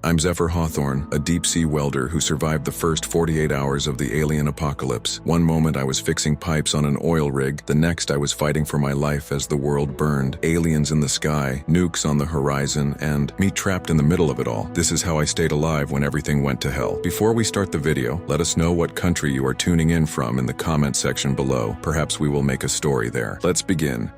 I'm Zephyr Hawthorne, a deep-sea welder who survived the first 48 hours of the alien apocalypse. One moment I was fixing pipes on an oil rig, the next I was fighting for my life as the world burned. Aliens in the sky, nukes on the horizon, and me trapped in the middle of it all. This is how I stayed alive when everything went to hell. Before we start the video, let us know what country you are tuning in from in the comment section below. Perhaps we will make a story there. Let's begin.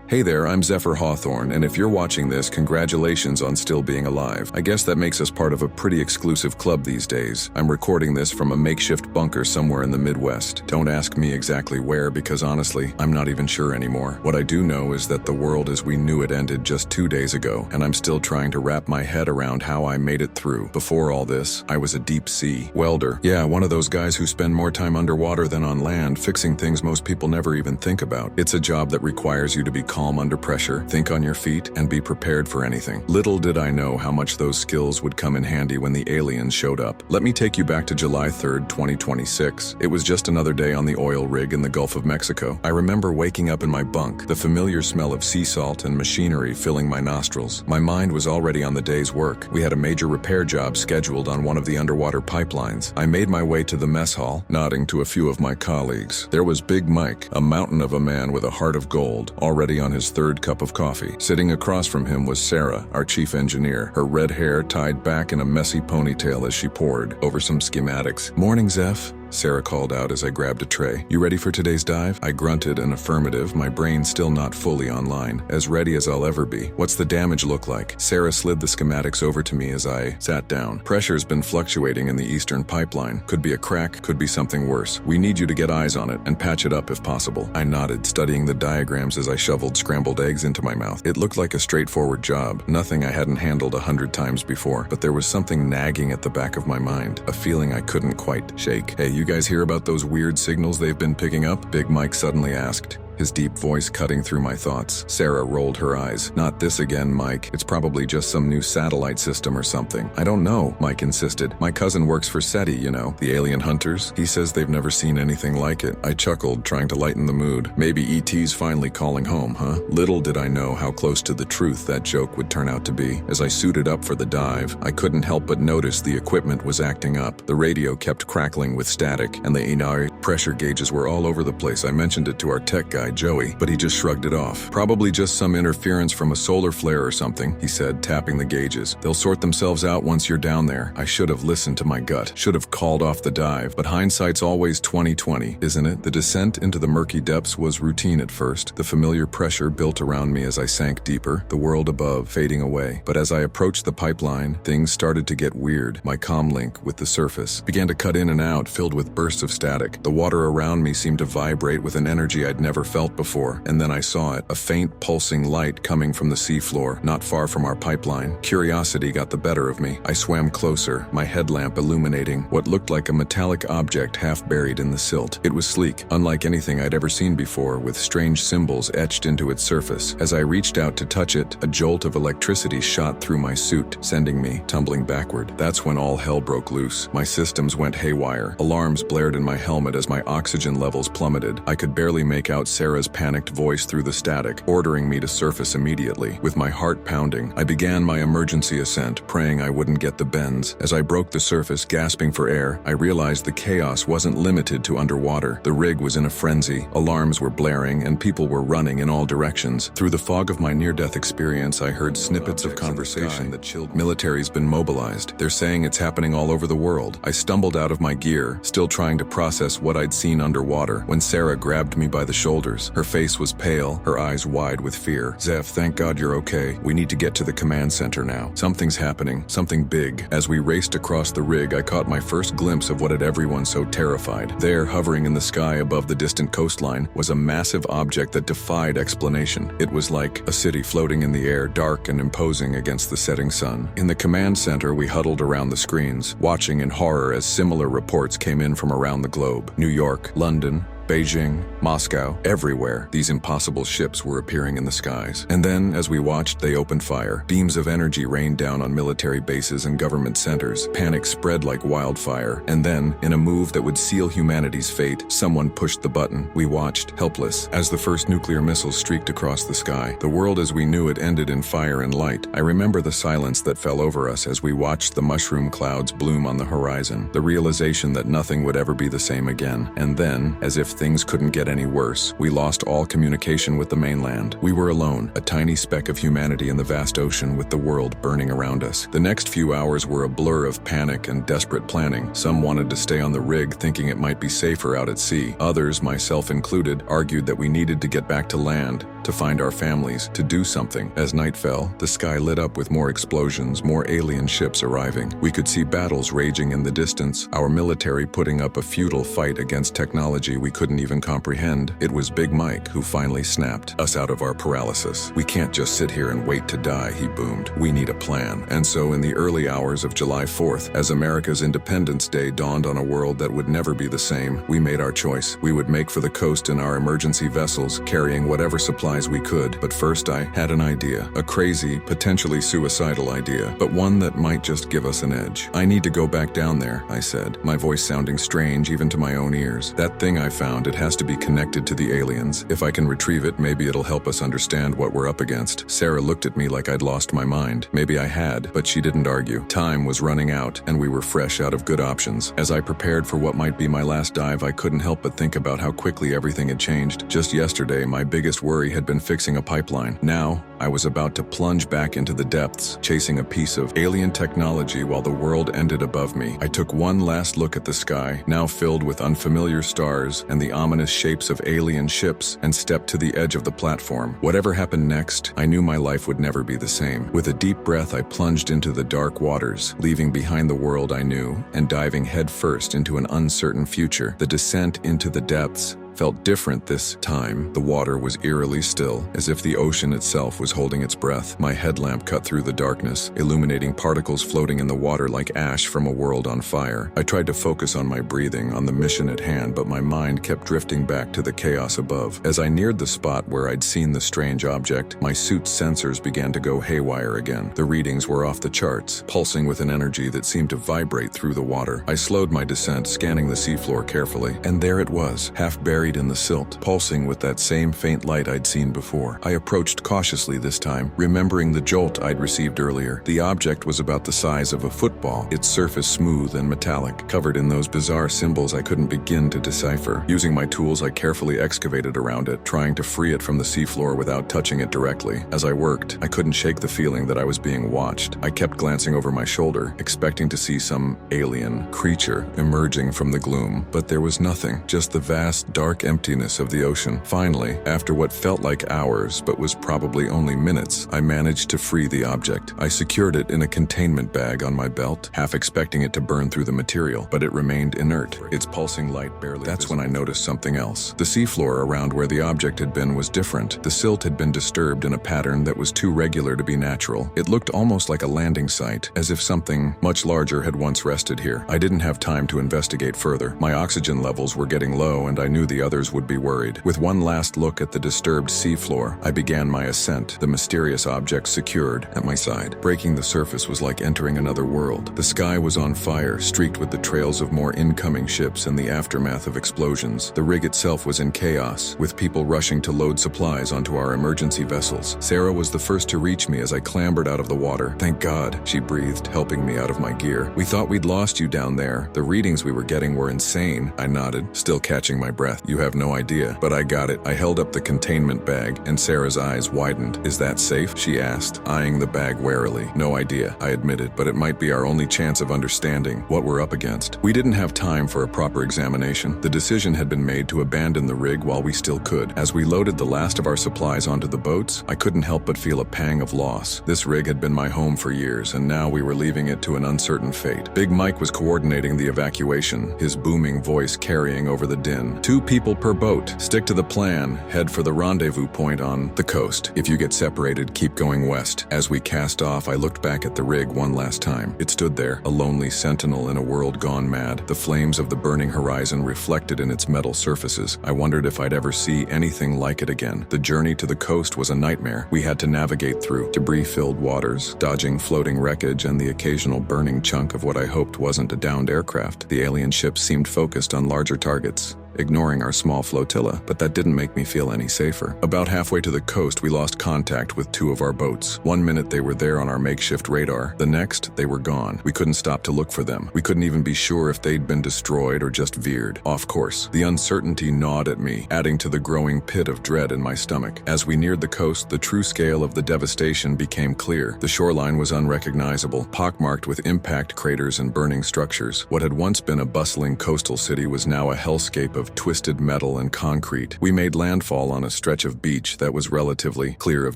Hey there, I'm Zephyr Hawthorne, and if you're watching this, congratulations on still being alive. I guess that makes us part of a pretty exclusive club these days. I'm recording this from a makeshift bunker somewhere in the Midwest. Don't ask me exactly where, because honestly, I'm not even sure anymore. What I do know is that the world as we knew it ended just 2 days ago, and I'm still trying to wrap my head around how I made it through. Before all this, I was a deep-sea welder. Yeah, one of those guys who spend more time underwater than on land, fixing things most people never even think about. It's a job that requires you to be calm under pressure, think on your feet, and be prepared for anything. Little did I know how much those skills would come in handy when the aliens showed up. Let me take you back to July 3rd, 2026. It was just another day on the oil rig in the Gulf of Mexico. I remember waking up in my bunk, the familiar smell of sea salt and machinery filling my nostrils. My mind was already on the day's work. We had a major repair job scheduled on one of the underwater pipelines. I made my way to the mess hall, nodding to a few of my colleagues. There was Big Mike, a mountain of a man with a heart of gold, already on his third cup of coffee. Sitting across from him was Sarah, our chief engineer, her red hair tied back in a messy ponytail as she pored over some schematics. "Morning, Zeph," Sarah called out as I grabbed a tray. "You ready for today's dive?" I grunted an affirmative, my brain still not fully online. As ready as I'll ever be. "What's the damage look like?" Sarah slid the schematics over to me as I sat down. "Pressure's been fluctuating in the eastern pipeline. Could be a crack, could be something worse. We need you to get eyes on it and patch it up if possible." I nodded, studying the diagrams as I shoveled scrambled eggs into my mouth. It looked like a straightforward job, nothing I hadn't handled 100 times before, but there was something nagging at the back of my mind, a feeling I couldn't quite shake. "Hey, you guys hear about those weird signals they've been picking up?" Big Mike suddenly asked, his deep voice cutting through my thoughts. Sarah rolled her eyes. "Not this again, Mike. It's probably just some new satellite system or something." "I don't know," Mike insisted. "My cousin works for SETI, you know, the alien hunters. He says they've never seen anything like it." I chuckled, trying to lighten the mood. Maybe ET's finally calling home, huh? Little did I know how close to the truth that joke would turn out to be. As I suited up for the dive, I couldn't help but notice the equipment was acting up. The radio kept crackling with static, and the pressure gauges were all over the place. I mentioned it to our tech guy, Joey, but he just shrugged it off. "Probably just some interference from a solar flare or something," he said, tapping the gauges. "They'll sort themselves out once you're down there." I should have listened to my gut, should have called off the dive, but hindsight's always 20/20, isn't it? The descent into the murky depths was routine at first. The familiar pressure built around me as I sank deeper, the world above fading away. But as I approached the pipeline, things started to get weird. My comm link with the surface began to cut in and out, filled with bursts of static. The water around me seemed to vibrate with an energy I'd never felt before, and then I saw it, a faint pulsing light coming from the seafloor, not far from our pipeline. Curiosity got the better of me. I swam closer, my headlamp illuminating what looked like a metallic object half buried in the silt. It was sleek, unlike anything I'd ever seen before, with strange symbols etched into its surface. As I reached out to touch it, a jolt of electricity shot through my suit, sending me tumbling backward. That's when all hell broke loose. My systems went haywire. Alarms blared in my helmet as my oxygen levels plummeted. I could barely make out Sarah's panicked voice through the static, ordering me to surface immediately. With my heart pounding, I began my emergency ascent, praying I wouldn't get the bends. As I broke the surface, gasping for air, I realized the chaos wasn't limited to underwater. The rig was in a frenzy. Alarms were blaring, and people were running in all directions. Through the fog of my near-death experience, I heard snippets of conversation that chilled. "Military's been mobilized. They're saying it's happening all over the world." I stumbled out of my gear, still trying to process what I'd seen underwater, when Sarah grabbed me by the shoulders. Her face was pale, her eyes wide with fear. "Zeph, thank God you're okay. We need to get to the command center now. Something's happening, something big." As we raced across the rig, I caught my first glimpse of what had everyone so terrified. There, hovering in the sky above the distant coastline, was a massive object that defied explanation. It was like a city floating in the air, dark and imposing against the setting sun. In the command center, we huddled around the screens, watching in horror as similar reports came in from around the globe. New York, London, Beijing, Moscow, everywhere, these impossible ships were appearing in the skies. And then, as we watched, they opened fire. Beams of energy rained down on military bases and government centers. Panic spread like wildfire. And then, in a move that would seal humanity's fate, someone pushed the button. We watched, helpless, as the first nuclear missiles streaked across the sky. The world as we knew it ended in fire and light. I remember the silence that fell over us as we watched the mushroom clouds bloom on the horizon. The realization that nothing would ever be the same again. And then, as if things couldn't get any worse, we lost all communication with the mainland. We were alone, a tiny speck of humanity in the vast ocean with the world burning around us. The next few hours were a blur of panic and desperate planning. Some wanted to stay on the rig thinking it might be safer out at sea. Others, myself included, argued that we needed to get back to land, to find our families, to do something. As night fell, the sky lit up with more explosions, more alien ships arriving. We could see battles raging in the distance, our military putting up a futile fight against technology we couldn't even comprehend. It was Big Mike who finally snapped us out of our paralysis. "We can't just sit here and wait to die," he boomed. "We need a plan." And so in the early hours of July 4th, as America's Independence Day dawned on a world that would never be the same, we made our choice. We would make for the coast in our emergency vessels, carrying whatever supplies we could. But first I had an idea. A crazy, potentially suicidal idea, but one that might just give us an edge. "I need to go back down there," I said, my voice sounding strange even to my own ears. "That thing I found, it has to be connected to the aliens. If I can retrieve it, maybe it'll help us understand what we're up against." Sarah looked at me like I'd lost my mind. Maybe I had, but she didn't argue. Time was running out, and we were fresh out of good options. As I prepared for what might be my last dive, I couldn't help but think about how quickly everything had changed. Just yesterday, my biggest worry had been fixing a pipeline. Now, I was about to plunge back into the depths, chasing a piece of alien technology while the world ended above me. I took one last look at the sky, now filled with unfamiliar stars and the ominous shapes of alien ships, and stepped to the edge of the platform. Whatever happened next, I knew my life would never be the same. With a deep breath, I plunged into the dark waters, leaving behind the world I knew and diving headfirst into an uncertain future. The descent into the depths felt different this time. The water was eerily still, as if the ocean itself was holding its breath. My headlamp cut through the darkness, illuminating particles floating in the water like ash from a world on fire. I tried to focus on my breathing, on the mission at hand, but my mind kept drifting back to the chaos above. As I neared the spot where I'd seen the strange object, my suit's sensors began to go haywire again. The readings were off the charts, pulsing with an energy that seemed to vibrate through the water. I slowed my descent, scanning the seafloor carefully, and there it was, half buried in the silt, pulsing with that same faint light I'd seen before. I approached cautiously this time, remembering the jolt I'd received earlier. The object was about the size of a football, its surface smooth and metallic, covered in those bizarre symbols I couldn't begin to decipher. Using my tools, I carefully excavated around it, trying to free it from the seafloor without touching it directly. As I worked, I couldn't shake the feeling that I was being watched. I kept glancing over my shoulder, expecting to see some alien creature emerging from the gloom, but there was nothing, just the vast, dark emptiness of the ocean. Finally, after what felt like hours but was probably only minutes, I managed to free the object. I secured it in a containment bag on my belt, half expecting it to burn through the material, but it remained inert, its pulsing light barely. That's when I noticed something else. The seafloor around where the object had been was different. The silt had been disturbed in a pattern that was too regular to be natural. It looked almost like a landing site, as if something much larger had once rested here. I didn't have time to investigate further. My oxygen levels were getting low, and I knew the others would be worried. With one last look at the disturbed seafloor, I began my ascent, the mysterious object secured at my side. Breaking the surface was like entering another world. The sky was on fire, streaked with the trails of more incoming ships and the aftermath of explosions. The rig itself was in chaos, with people rushing to load supplies onto our emergency vessels. Sarah was the first to reach me as I clambered out of the water. "Thank God," she breathed, helping me out of my gear. "We thought we'd lost you down there. The readings we were getting were insane." I nodded, still catching my breath. "You have no idea, but I got it." I held up the containment bag, and Sarah's eyes widened. "Is that safe?" she asked, eyeing the bag warily. "No idea," I admitted, "but it might be our only chance of understanding what we're up against." We didn't have time for a proper examination. The decision had been made to abandon the rig while we still could. As we loaded the last of our supplies onto the boats, I couldn't help but feel a pang of loss. This rig had been my home for years, and now we were leaving it to an uncertain fate. Big Mike was coordinating the evacuation, his booming voice carrying over the din. 2 people people per boat. Stick to the plan. Head for the rendezvous point on the coast. If you get separated, keep going west. As we cast off, I looked back at the rig one last time. It stood there, a lonely sentinel in a world gone mad. The flames of the burning horizon reflected in its metal surfaces. I wondered if I'd ever see anything like it again. The journey to the coast was a nightmare. We had to navigate through debris-filled waters, dodging floating wreckage and the occasional burning chunk of what I hoped wasn't a downed aircraft. The alien ships seemed focused on larger targets, ignoring our small flotilla, but that didn't make me feel any safer. About halfway to the coast, we lost contact with two of our boats. One minute they were there on our makeshift radar. The next, they were gone. We couldn't stop to look for them. We couldn't even be sure if they'd been destroyed or just veered off course. The uncertainty gnawed at me, adding to the growing pit of dread in my stomach. As we neared the coast, the true scale of the devastation became clear. The shoreline was unrecognizable, pockmarked with impact craters and burning structures. What had once been a bustling coastal city was now a hellscape of twisted metal and concrete. We made landfall on a stretch of beach that was relatively clear of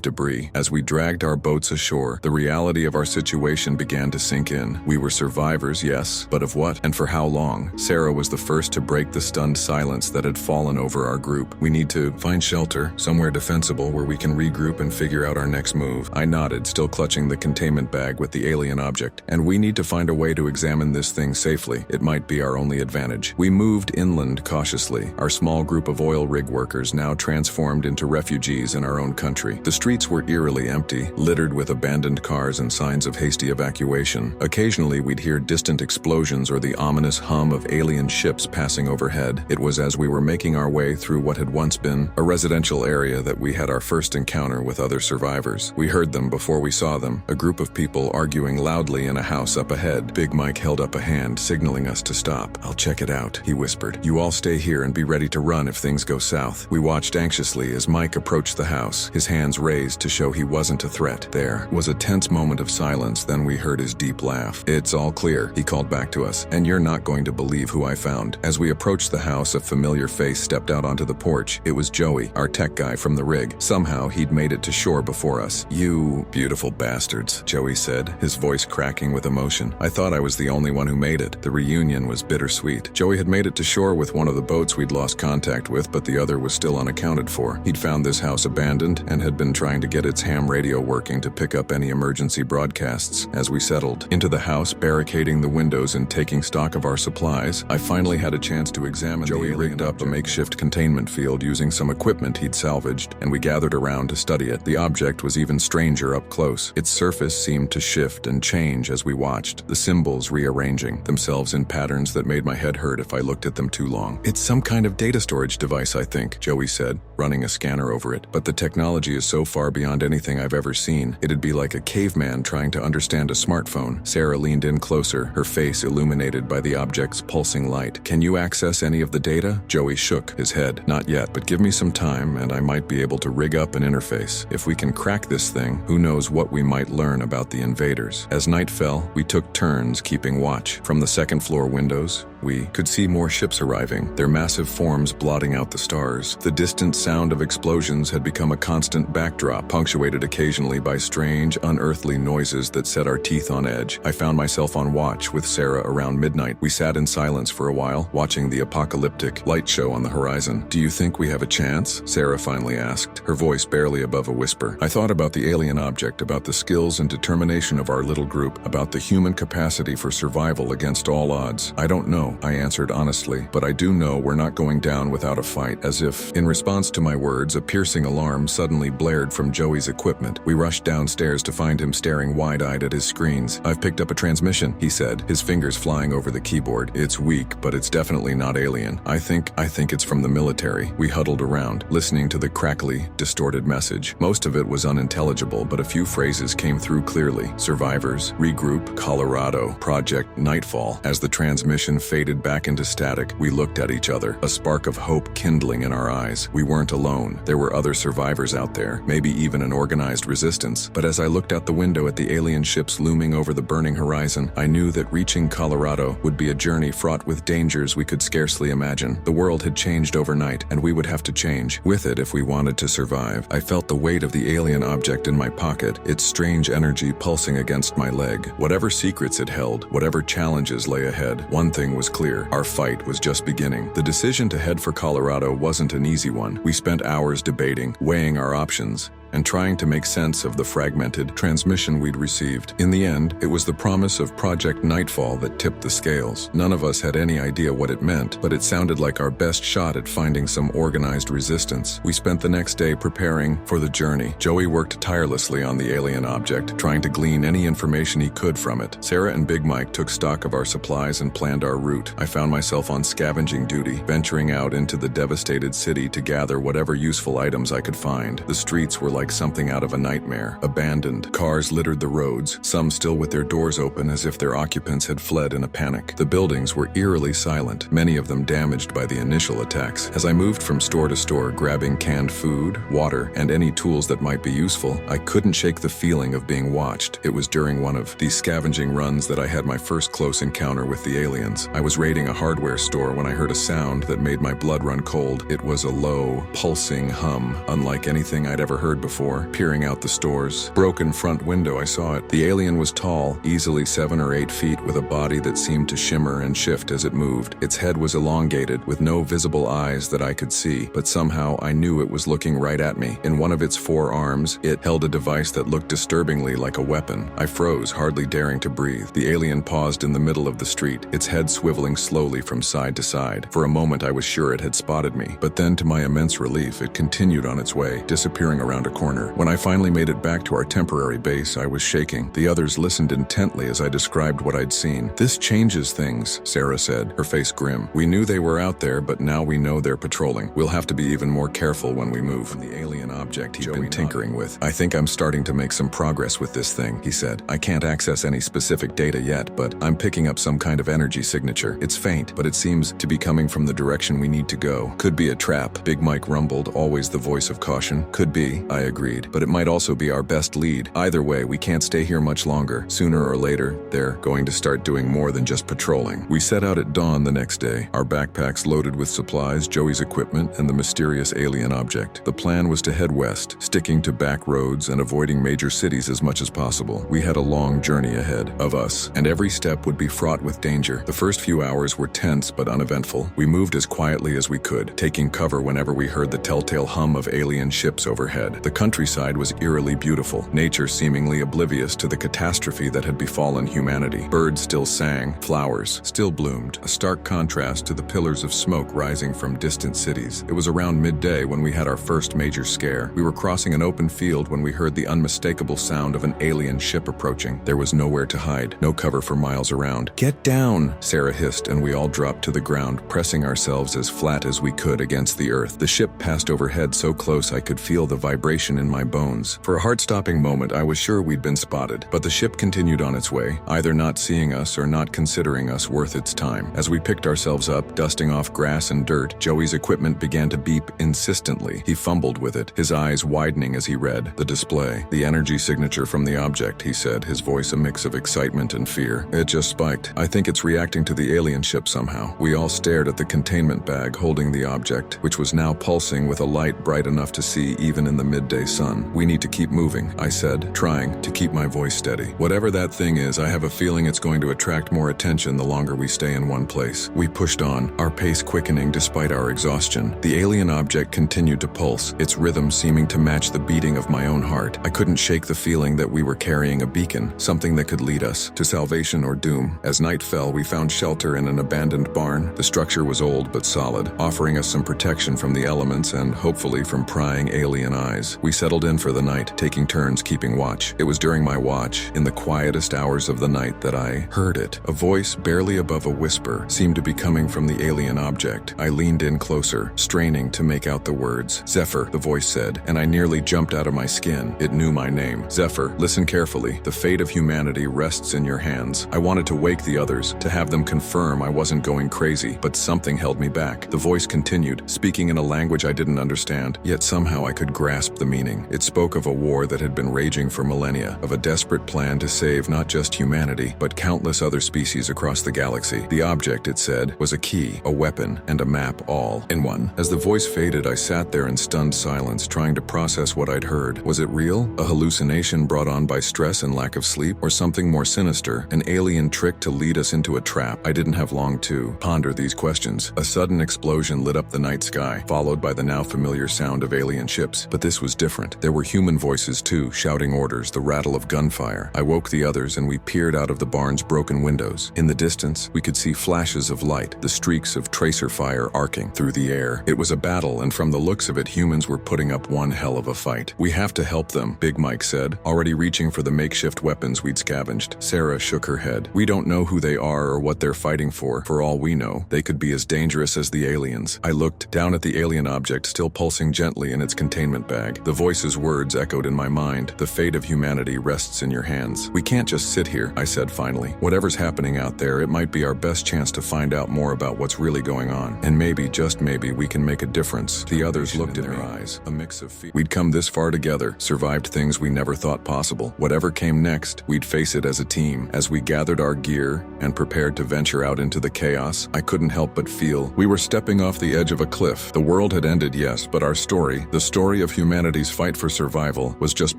debris. As we dragged our boats ashore, the reality of our situation began to sink in. We were survivors, yes, but of what and for how long? Sarah was the first to break the stunned silence that had fallen over our group. We need to find shelter, somewhere defensible where we can regroup and figure out our next move. I nodded, still clutching the containment bag with the alien object. And we need to find a way to examine this thing safely. It might be our only advantage. We moved inland cautiously, our small group of oil rig workers now transformed into refugees in our own country. The streets were eerily empty, littered with abandoned cars and signs of hasty evacuation. Occasionally, we'd hear distant explosions or the ominous hum of alien ships passing overhead. It was as we were making our way through what had once been a residential area that we had our first encounter with other survivors. We heard them before we saw them, a group of people arguing loudly in a house up ahead. Big Mike held up a hand, signaling us to stop. "I'll check it out," he whispered. "You all stay here and be ready to run if things go south." We watched anxiously as Mike approached the house, his hands raised to show he wasn't a threat. There was a tense moment of silence, then we heard his deep laugh. "It's all clear," he called back to us, "and you're not going to believe who I found." As we approached the house, a familiar face stepped out onto the porch. It was Joey, our tech guy from the rig. Somehow, he'd made it to shore before us. "You beautiful bastards," Joey said, his voice cracking with emotion. I thought I was the only one who made it. The reunion was bittersweet. Joey had made it to shore with one of the boats we'd lost contact with, but the other was still unaccounted for. He'd found this house abandoned and had been trying to get its ham radio working to pick up any emergency broadcasts. As we settled into the house, barricading the windows and taking stock of our supplies, I finally had a chance to examine. Joey rigged up a makeshift containment field using some equipment he'd salvaged, and we gathered around to study it. The object was even stranger up close. Its surface seemed to shift and change as we watched, the symbols rearranging themselves in patterns that made my head hurt if I looked at them too long. "It's some kind of data storage device, I think," Joey said, running a scanner over it. "But the technology is so far beyond anything I've ever seen. It'd be like a caveman trying to understand a smartphone." Sarah leaned in closer, her face illuminated by the object's pulsing light. "Can you access any of the data?" Joey shook his head. "Not yet, but give me some time and I might be able to rig up an interface. If we can crack this thing, who knows what we might learn about the invaders." As night fell, we took turns keeping watch. From the second floor windows, we could see more ships arriving, their massive forms blotting out the stars. The distant sound of explosions had become a constant backdrop, punctuated occasionally by strange, unearthly noises that set our teeth on edge. I found myself on watch with Sarah around midnight. We sat in silence for a while, watching the apocalyptic light show on the horizon. "Do you think we have a chance?" Sarah finally asked, her voice barely above a whisper. I thought about the alien object, about the skills and determination of our little group, about the human capacity for survival against all odds. "I don't know," I answered honestly, "but I do know we're not going down without a fight." As if in response to my words, a piercing alarm suddenly blared from Joey's equipment. We rushed downstairs to find him staring wide-eyed at his screens. "I've picked up a transmission," he said, his fingers flying over the keyboard. "It's weak, but it's definitely not alien. I think it's from the military." We huddled around, listening to the crackly, distorted message. Most of it was unintelligible, but a few phrases came through clearly. "Survivors, regroup, Colorado, Project Nightfall." As the transmission faded back into static, we looked at each other, a spark of hope kindling in our eyes. We weren't alone. There were other survivors out there, maybe even an organized resistance. But as I looked out the window at the alien ships looming over the burning horizon, I knew that reaching Colorado would be a journey fraught with dangers we could scarcely imagine. The world had changed overnight, and we would have to change with it if we wanted to survive. I felt the weight of the alien object in my pocket, its strange energy pulsing against my leg. Whatever secrets it held, whatever challenges lay ahead, one thing was was clear. Our fight was just beginning. The decision to head for Colorado wasn't an easy one. We spent hours debating, weighing our options, and trying to make sense of the fragmented transmission we'd received. In the end, it was the promise of Project Nightfall that tipped the scales. None of us had any idea what it meant, but it sounded like our best shot at finding some organized resistance. We spent the next day preparing for the journey. Joey worked tirelessly on the alien object, trying to glean any information he could from it. Sarah and Big Mike took stock of our supplies and planned our route. I found myself on scavenging duty, venturing out into the devastated city to gather whatever useful items I could find. The streets were like something out of a nightmare. Abandoned. Cars littered the roads, some still with their doors open as if their occupants had fled in a panic. The buildings were eerily silent, many of them damaged by the initial attacks. As I moved from store to store, grabbing canned food, water, and any tools that might be useful, I couldn't shake the feeling of being watched. It was during one of these scavenging runs that I had my first close encounter with the aliens. I was raiding a hardware store when I heard a sound that made my blood run cold. It was a low, pulsing hum, unlike anything I'd ever heard before. Peering out the store's broken front window, I saw it. The alien was tall, easily 7 or 8 feet, with a body that seemed to shimmer and shift as it moved. Its head was elongated, with no visible eyes that I could see, but somehow I knew it was looking right at me. In one of its 4 arms, it held a device that looked disturbingly like a weapon. I froze, hardly daring to breathe. The alien paused in the middle of the street, its head swiveling slowly from side to side. For a moment I was sure it had spotted me, but then to my immense relief, it continued on its way, disappearing around a corner. When I finally made it back to our temporary base, I was shaking. The others listened intently as I described what I'd seen. "This changes things," Sarah said, her face grim. "We knew they were out there, but now we know they're patrolling. We'll have to be even more careful when we move." From the alien object he'd been tinkering with. "I think I'm starting to make some progress with this thing," he said. "I can't access any specific data yet, but I'm picking up some kind of energy signature. It's faint, but it seems to be coming from the direction we need to go. Could be a trap," Big Mike rumbled, always the voice of caution. "Could be," I agreed, "but it might also be our best lead. Either way, we can't stay here much longer. Sooner or later, they're going to start doing more than just patrolling." We set out at dawn the next day, our backpacks loaded with supplies, Joey's equipment, and the mysterious alien object. The plan was to head west, sticking to back roads and avoiding major cities as much as possible. We had a long journey ahead of us, and every step would be fraught with danger. The first few hours were tense but uneventful. We moved as quietly as we could, taking cover whenever we heard the telltale hum of alien ships overhead. The countryside was eerily beautiful, nature seemingly oblivious to the catastrophe that had befallen humanity. Birds still sang, flowers still bloomed, a stark contrast to the pillars of smoke rising from distant cities. It was around midday when we had our first major scare. We were crossing an open field when we heard the unmistakable sound of an alien ship approaching. There was nowhere to hide, no cover for miles around. "Get down!" Sarah hissed, and we all dropped to the ground, pressing ourselves as flat as we could against the earth. The ship passed overhead so close I could feel the vibration in my bones. For a heart-stopping moment, I was sure we'd been spotted, but the ship continued on its way, either not seeing us or not considering us worth its time. As we picked ourselves up, dusting off grass and dirt, Joey's equipment began to beep insistently. He fumbled with it, his eyes widening as he read the display. "The energy signature from the object," he said, his voice a mix of excitement and fear. "It just spiked. I think it's reacting to the alien ship somehow." We all stared at the containment bag holding the object, which was now pulsing with a light bright enough to see even in the midday sun. "We need to keep moving," I said, trying to keep my voice steady. "Whatever that thing is, I have a feeling it's going to attract more attention the longer we stay in one place." We pushed on, our pace quickening despite our exhaustion. The alien object continued to pulse, its rhythm seeming to match the beating of my own heart. I couldn't shake the feeling that we were carrying a beacon, something that could lead us to salvation or doom. As night fell, we found shelter in an abandoned barn. The structure was old but solid, offering us some protection from the elements and hopefully from prying alien eyes. We settled in for the night, taking turns keeping watch. It was during my watch, in the quietest hours of the night, that I heard it. A voice barely above a whisper seemed to be coming from the alien object. I leaned in closer, straining to make out the words. "Zephyr," the voice said, and I nearly jumped out of my skin. It knew my name. "Zephyr, listen carefully. The fate of humanity rests in your hands." I wanted to wake the others, to have them confirm I wasn't going crazy, but something held me back. The voice continued, speaking in a language I didn't understand, yet somehow I could grasp the the meaning. It spoke of a war that had been raging for millennia, of a desperate plan to save not just humanity, but countless other species across the galaxy. The object, it said, was a key, a weapon, and a map all in one. As the voice faded, I sat there in stunned silence, trying to process what I'd heard. Was it real? A hallucination brought on by stress and lack of sleep? Or something more sinister, an alien trick to lead us into a trap? I didn't have long to ponder these questions. A sudden explosion lit up the night sky, followed by the now familiar sound of alien ships. But this was different. There were human voices too, shouting orders, the rattle of gunfire. I woke the others and we peered out of the barn's broken windows. In the distance, we could see flashes of light, the streaks of tracer fire arcing through the air. It was a battle, and from the looks of it, humans were putting up one hell of a fight. We have to help them, Big Mike said, already reaching for the makeshift weapons we'd scavenged. Sarah shook her head. We don't know who they are or what they're fighting for. For all we know, they could be as dangerous as the aliens. I looked down at the alien object still pulsing gently in its containment bag. The voice's words echoed in my mind. The fate of humanity rests in your hands. We can't just sit here, I said finally. Whatever's happening out there, it might be our best chance to find out more about what's really going on. And maybe, just maybe, we can make a difference. The others looked in their eyes, a mix of fear. We'd come this far together, survived things we never thought possible. Whatever came next, we'd face it as a team. As we gathered our gear and prepared to venture out into the chaos, I couldn't help but feel we were stepping off the edge of a cliff. The world had ended, yes, but our story, the story of humanity's fight for survival, was just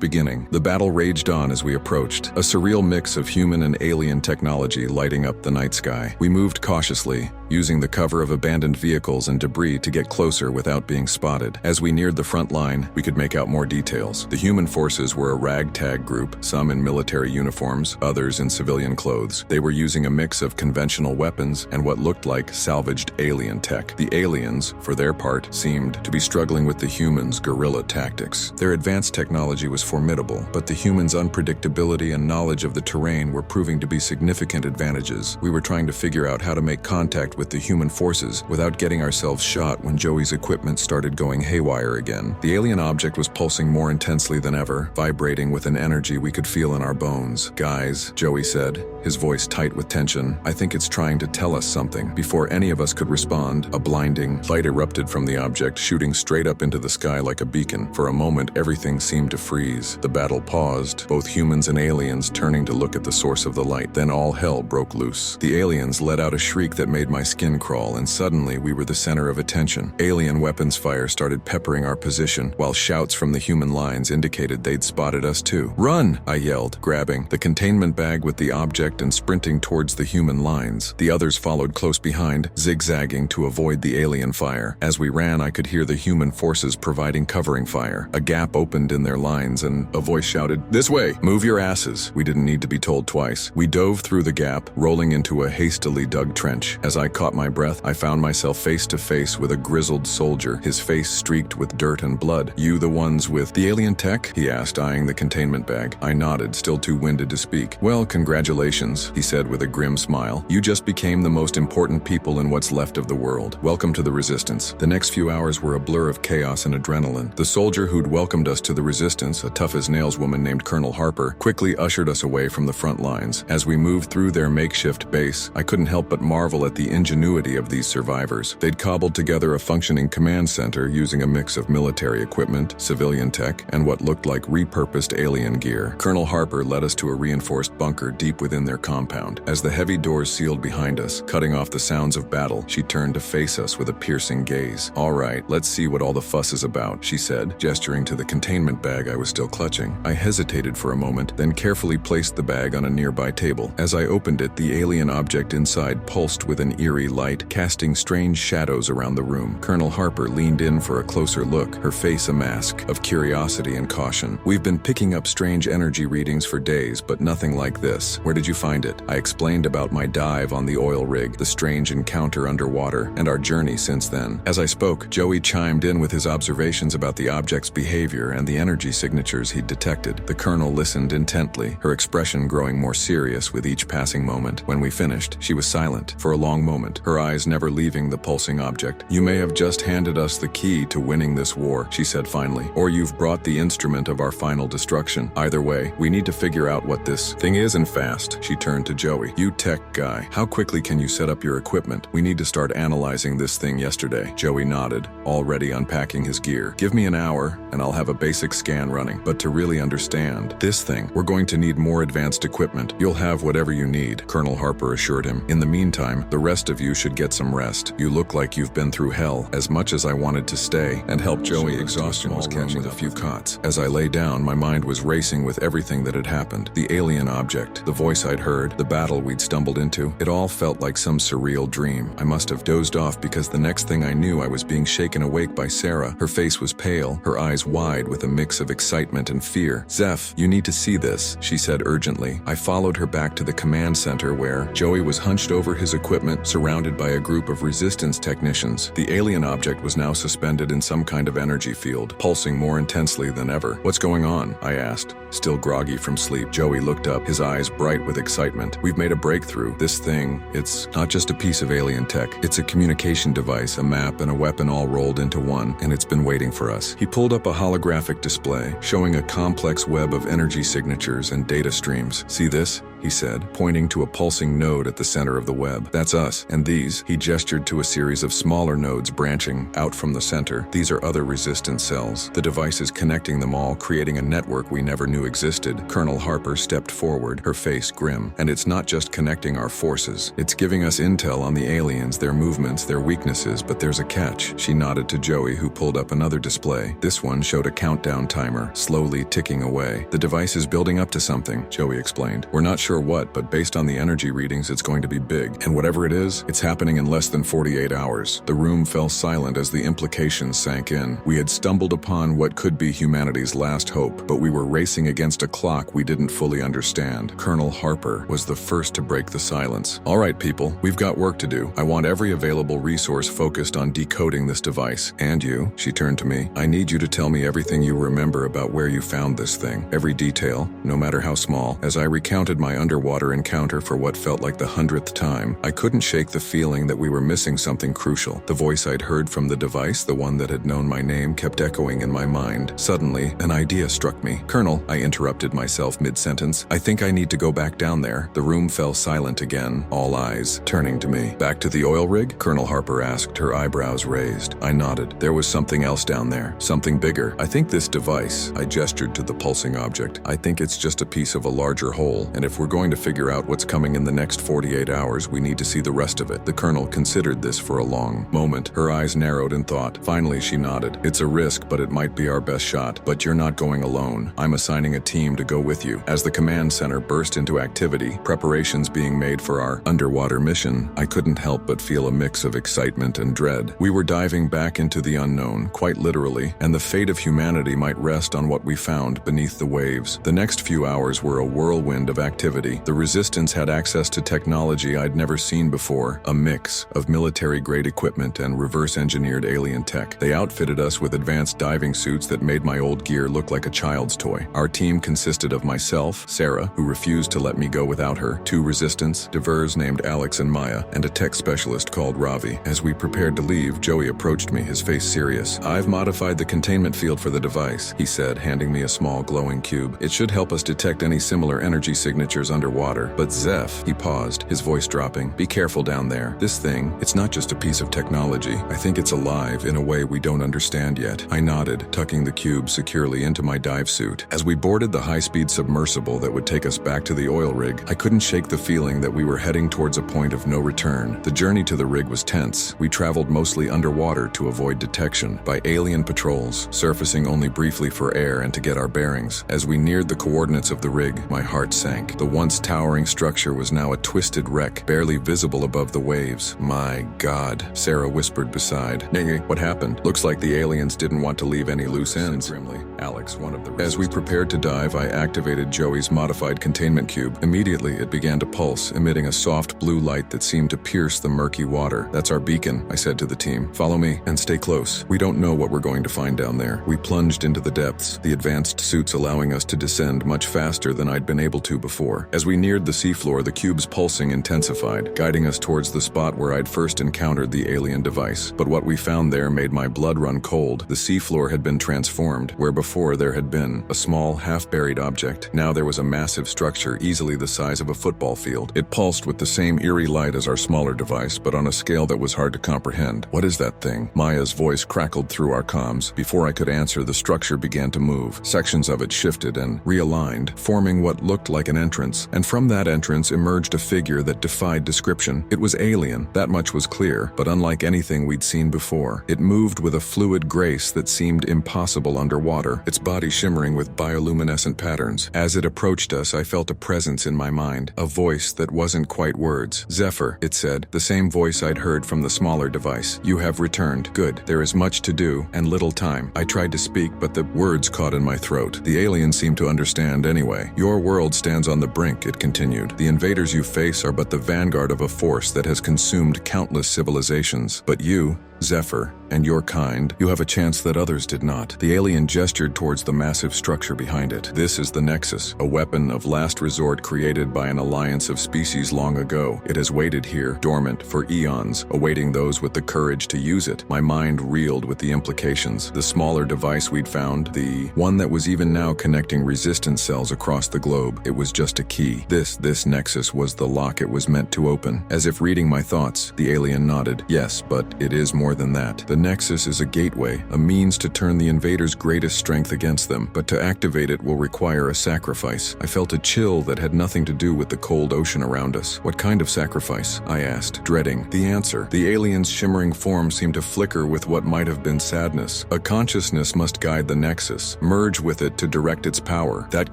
beginning. The battle raged on as we approached, a surreal mix of human and alien technology lighting up the night sky. We moved cautiously, using the cover of abandoned vehicles and debris to get closer without being spotted. As we neared the front line, we could make out more details. The human forces were a ragtag group, some in military uniforms, others in civilian clothes. They were using a mix of conventional weapons and what looked like salvaged alien tech. The aliens, for their part, seemed to be struggling with the humans' guerrilla tactics. Their advanced technology was formidable, but the humans' unpredictability and knowledge of the terrain were proving to be significant advantages. We were trying to figure out how to make contact with the human forces without getting ourselves shot when Joey's equipment started going haywire again. The alien object was pulsing more intensely than ever, vibrating with an energy we could feel in our bones. Guys, Joey said, his voice tight with tension, I think it's trying to tell us something. Before any of us could respond, a blinding light erupted from the object, shooting straight up into the sky like a beacon. For a moment, everything seemed to freeze. The battle paused, both humans and aliens turning to look at the source of the light. Then all hell broke loose. The aliens let out a shriek that made my skin crawl, and suddenly we were the center of attention. Alien weapons fire started peppering our position, while shouts from the human lines indicated they'd spotted us too. Run! I yelled, grabbing the containment bag with the object and sprinting towards the human lines. The others followed close behind, zigzagging to avoid the alien fire. As we ran, I could hear the human forces providing covering fire. A gap opened in their lines and a voice shouted, "This way! Move your asses!" We didn't need to be told twice. We dove through the gap, rolling into a hastily dug trench. As I caught my breath, I found myself face to face with a grizzled soldier, his face streaked with dirt and blood. "You the ones with the alien tech?" he asked, eyeing the containment bag. I nodded, still too winded to speak. "Well, congratulations," he said with a grim smile. "You just became the most important people in what's left of the world. Welcome to the Resistance." The next few hours were a blur of chaos and adrenaline. The soldier who'd welcomed us to the Resistance, a tough-as-nails woman named Colonel Harper, quickly ushered us away from the front lines. As we moved through their makeshift base, I couldn't help but marvel at the ingenuity of these survivors. They'd cobbled together a functioning command center using a mix of military equipment, civilian tech, and what looked like repurposed alien gear. Colonel Harper led us to a reinforced bunker deep within their compound. As the heavy doors sealed behind us, cutting off the sounds of battle, she turned to face us with a piercing gaze. "All right, let's see what all the fuss is about," she said, gesturing to the containment bag I was still clutching. I hesitated for a moment, then carefully placed the bag on a nearby table. As I opened it, the alien object inside pulsed with an eerie light, casting strange shadows around the room. Colonel Harper leaned in for a closer look, her face a mask of curiosity and caution. "We've been picking up strange energy readings for days, but nothing like this. Where did you find it?" I explained about my dive on the oil rig, the strange encounter underwater, and our journey since then. As I spoke, Joey chimed in with his observations about the object's behavior and the energy signatures he'd detected. The colonel listened intently, her expression growing more serious with each passing moment. When we finished, she was silent for a long moment. moment, her eyes never leaving the pulsing object. "You may have just handed us the key to winning this war," she said finally, "or you've brought the instrument of our final destruction. Either way, we need to figure out what this thing is and fast." She turned to Joey. "You tech guy, how quickly can you set up your equipment? We need to start analyzing this thing yesterday." Joey nodded, already unpacking his gear. "Give me an hour, and I'll have a basic scan running. But to really understand this thing, we're going to need more advanced equipment." "You'll have whatever you need," Colonel Harper assured him. "In the meantime, the rest of you should get some rest. You look like you've been through hell. As much as I wanted to stay and help Joey, exhaustion was catching with a few cots. As I lay down, my mind was racing with everything that had happened. The alien object, the voice I'd heard, the battle we'd stumbled into. It all felt like some surreal dream. I must have dozed off because the next thing I knew, I was being shaken awake by Sarah. Her face was pale, her eyes wide with a mix of excitement and fear. "Zeph, you need to see this," she said urgently. I followed her back to the command center where Joey was hunched over his equipment, surrounded by a group of resistance technicians. The alien object was now suspended in some kind of energy field, pulsing more intensely than ever. "What's going on?" I asked, still groggy from sleep. Joey looked up, his eyes bright with excitement. "We've made a breakthrough. This thing, it's not just a piece of alien tech. It's a communication device, a map, and a weapon all rolled into one, and it's been waiting for us." He pulled up a holographic display, showing a complex web of energy signatures and data streams. "See this?" he said, pointing to a pulsing node at the center of the web. "That's us, and these," he gestured to a series of smaller nodes branching out from the center. "These are other resistance cells. The device is connecting them all, creating a network we never knew existed." Colonel Harper stepped forward, her face grim. "And it's not just connecting our forces. It's giving us intel on the aliens, their movements, their weaknesses, but there's a catch." She nodded to Joey, who pulled up another display. This one showed a countdown timer, slowly ticking away. "The device is building up to something," Joey explained. "We're not sure what, but based on the energy readings, it's going to be big. And whatever it is, it's happening in less than 48 hours. The room fell silent as the implications sank in. We had stumbled upon what could be humanity's last hope, but we were racing against a clock we didn't fully understand. Colonel Harper was the first to break the silence. "All right, people, we've got work to do. I want every available resource focused on decoding this device. And you," she turned to me, "I need you to tell me everything you remember about where you found this thing. Every detail, no matter how small." As I recounted my underwater encounter for what felt like the 100th time, I couldn't shake the feeling that we were missing something crucial. The voice I'd heard from the device, the one that had known my name, kept echoing in my mind. Suddenly, an idea struck me. "Colonel," I interrupted myself mid-sentence, "I think I need to go back down there." The room fell silent again, all eyes turning to me. "Back to the oil rig?" Colonel Harper asked, her eyebrows raised. I nodded. There was something else down there, something bigger. "I think this device," I gestured to the pulsing object, "I think it's just a piece of a larger whole, and if we're going to figure out what's coming in the next 48 hours, we need to see the rest of it." The colonel considered this for a long moment, her eyes narrowed in thought. Finally, she nodded. "It's a risk, but it might be our best shot. But you're not going alone. I'm assigning a team to go with you." As the command center burst into activity, preparations being made for our underwater mission, I couldn't help but feel a mix of excitement and dread. We were diving back into the unknown, quite literally, and the fate of humanity might rest on what we found beneath the waves. The next few hours were a whirlwind of activity. The Resistance had access to technology I'd never seen before, a mix of military-grade equipment and reverse-engineered alien tech. They outfitted us with advanced diving suits that made my old gear look like a child's toy. Our team consisted of myself, Sarah, who refused to let me go without her, 2 Resistance divers named Alex and Maya, and a tech specialist called Ravi. As we prepared to leave, Joey approached me, his face serious. "I've modified the containment field for the device," he said, handing me a small glowing cube. "It should help us detect any similar energy signatures underwater. But Zeph," he paused, his voice dropping, "be careful down there. This thing, it's not just a piece of technology. I think it's alive in a way we don't understand yet." I nodded, tucking the cube securely into my dive suit. As we boarded the high-speed submersible that would take us back to the oil rig, I couldn't shake the feeling that we were heading towards a point of no return. The journey to the rig was tense. We traveled mostly underwater to avoid detection by alien patrols, surfacing only briefly for air and to get our bearings. As we neared the coordinates of the rig, my heart sank. The once towering structure was now a twisted wreck, barely visible above the waves. "My God," Sarah whispered beside. "Nigga, what happened? Looks like the aliens didn't want to leave any loose ends." Grimly, Alex, one of the Resistance. As we prepared to dive, I activated Joey's modified containment cube. Immediately, it began to pulse, emitting a soft blue light that seemed to pierce the murky water. "That's our beacon," I said to the team. "Follow me and stay close. We don't know what we're going to find down there." We plunged into the depths, the advanced suits allowing us to descend much faster than I'd been able to before. As we neared the seafloor, the cube's pulsing intensified, guiding us towards the spot where I'd first encountered the alien device. But what we found there made my blood run cold. The seafloor had been transformed, where before there had been a small, half-buried object. Now there was a massive structure easily the size of a football field. It pulsed with the same eerie light as our smaller device, but on a scale that was hard to comprehend. "What is that thing?" Maya's voice crackled through our comms. Before I could answer, the structure began to move. Sections of it shifted and realigned, forming what looked like an entrance. And from that entrance emerged a figure that defied description. It was alien, that much was clear, but unlike anything we'd seen before. It moved with a fluid grace that seemed impossible underwater, its body shimmering with bioluminescent patterns. As it approached us, I felt a presence in my mind, a voice that wasn't quite words. "Zephyr," it said, the same voice I'd heard from the smaller device. "You have returned. Good. There is much to do, and little time." I tried to speak, but the words caught in my throat. The alien seemed to understand anyway. "Your world stands on the brink," it continued. "The invaders you face are but the vanguard of a force that has consumed countless civilizations. But you, Zephyr, and your kind, you have a chance that others did not." The alien gestured towards the massive structure behind it. "This is the Nexus, a weapon of last resort created by an alliance of species long ago. It has waited here, dormant, for eons, awaiting those with the courage to use it." My mind reeled with the implications. The smaller device we'd found, the one that was even now connecting resistance cells across the globe, it was just a key. This Nexus was the lock it was meant to open. As if reading my thoughts, the alien nodded. "Yes, but it is more than that. The Nexus is a gateway, a means to turn the invaders' greatest strength against them, but to activate it will require a sacrifice." I felt a chill that had nothing to do with the cold ocean around us. "What kind of sacrifice?" I asked, dreading the answer. The alien's shimmering form seemed to flicker with what might have been sadness. "A consciousness must guide the Nexus, merge with it to direct its power. That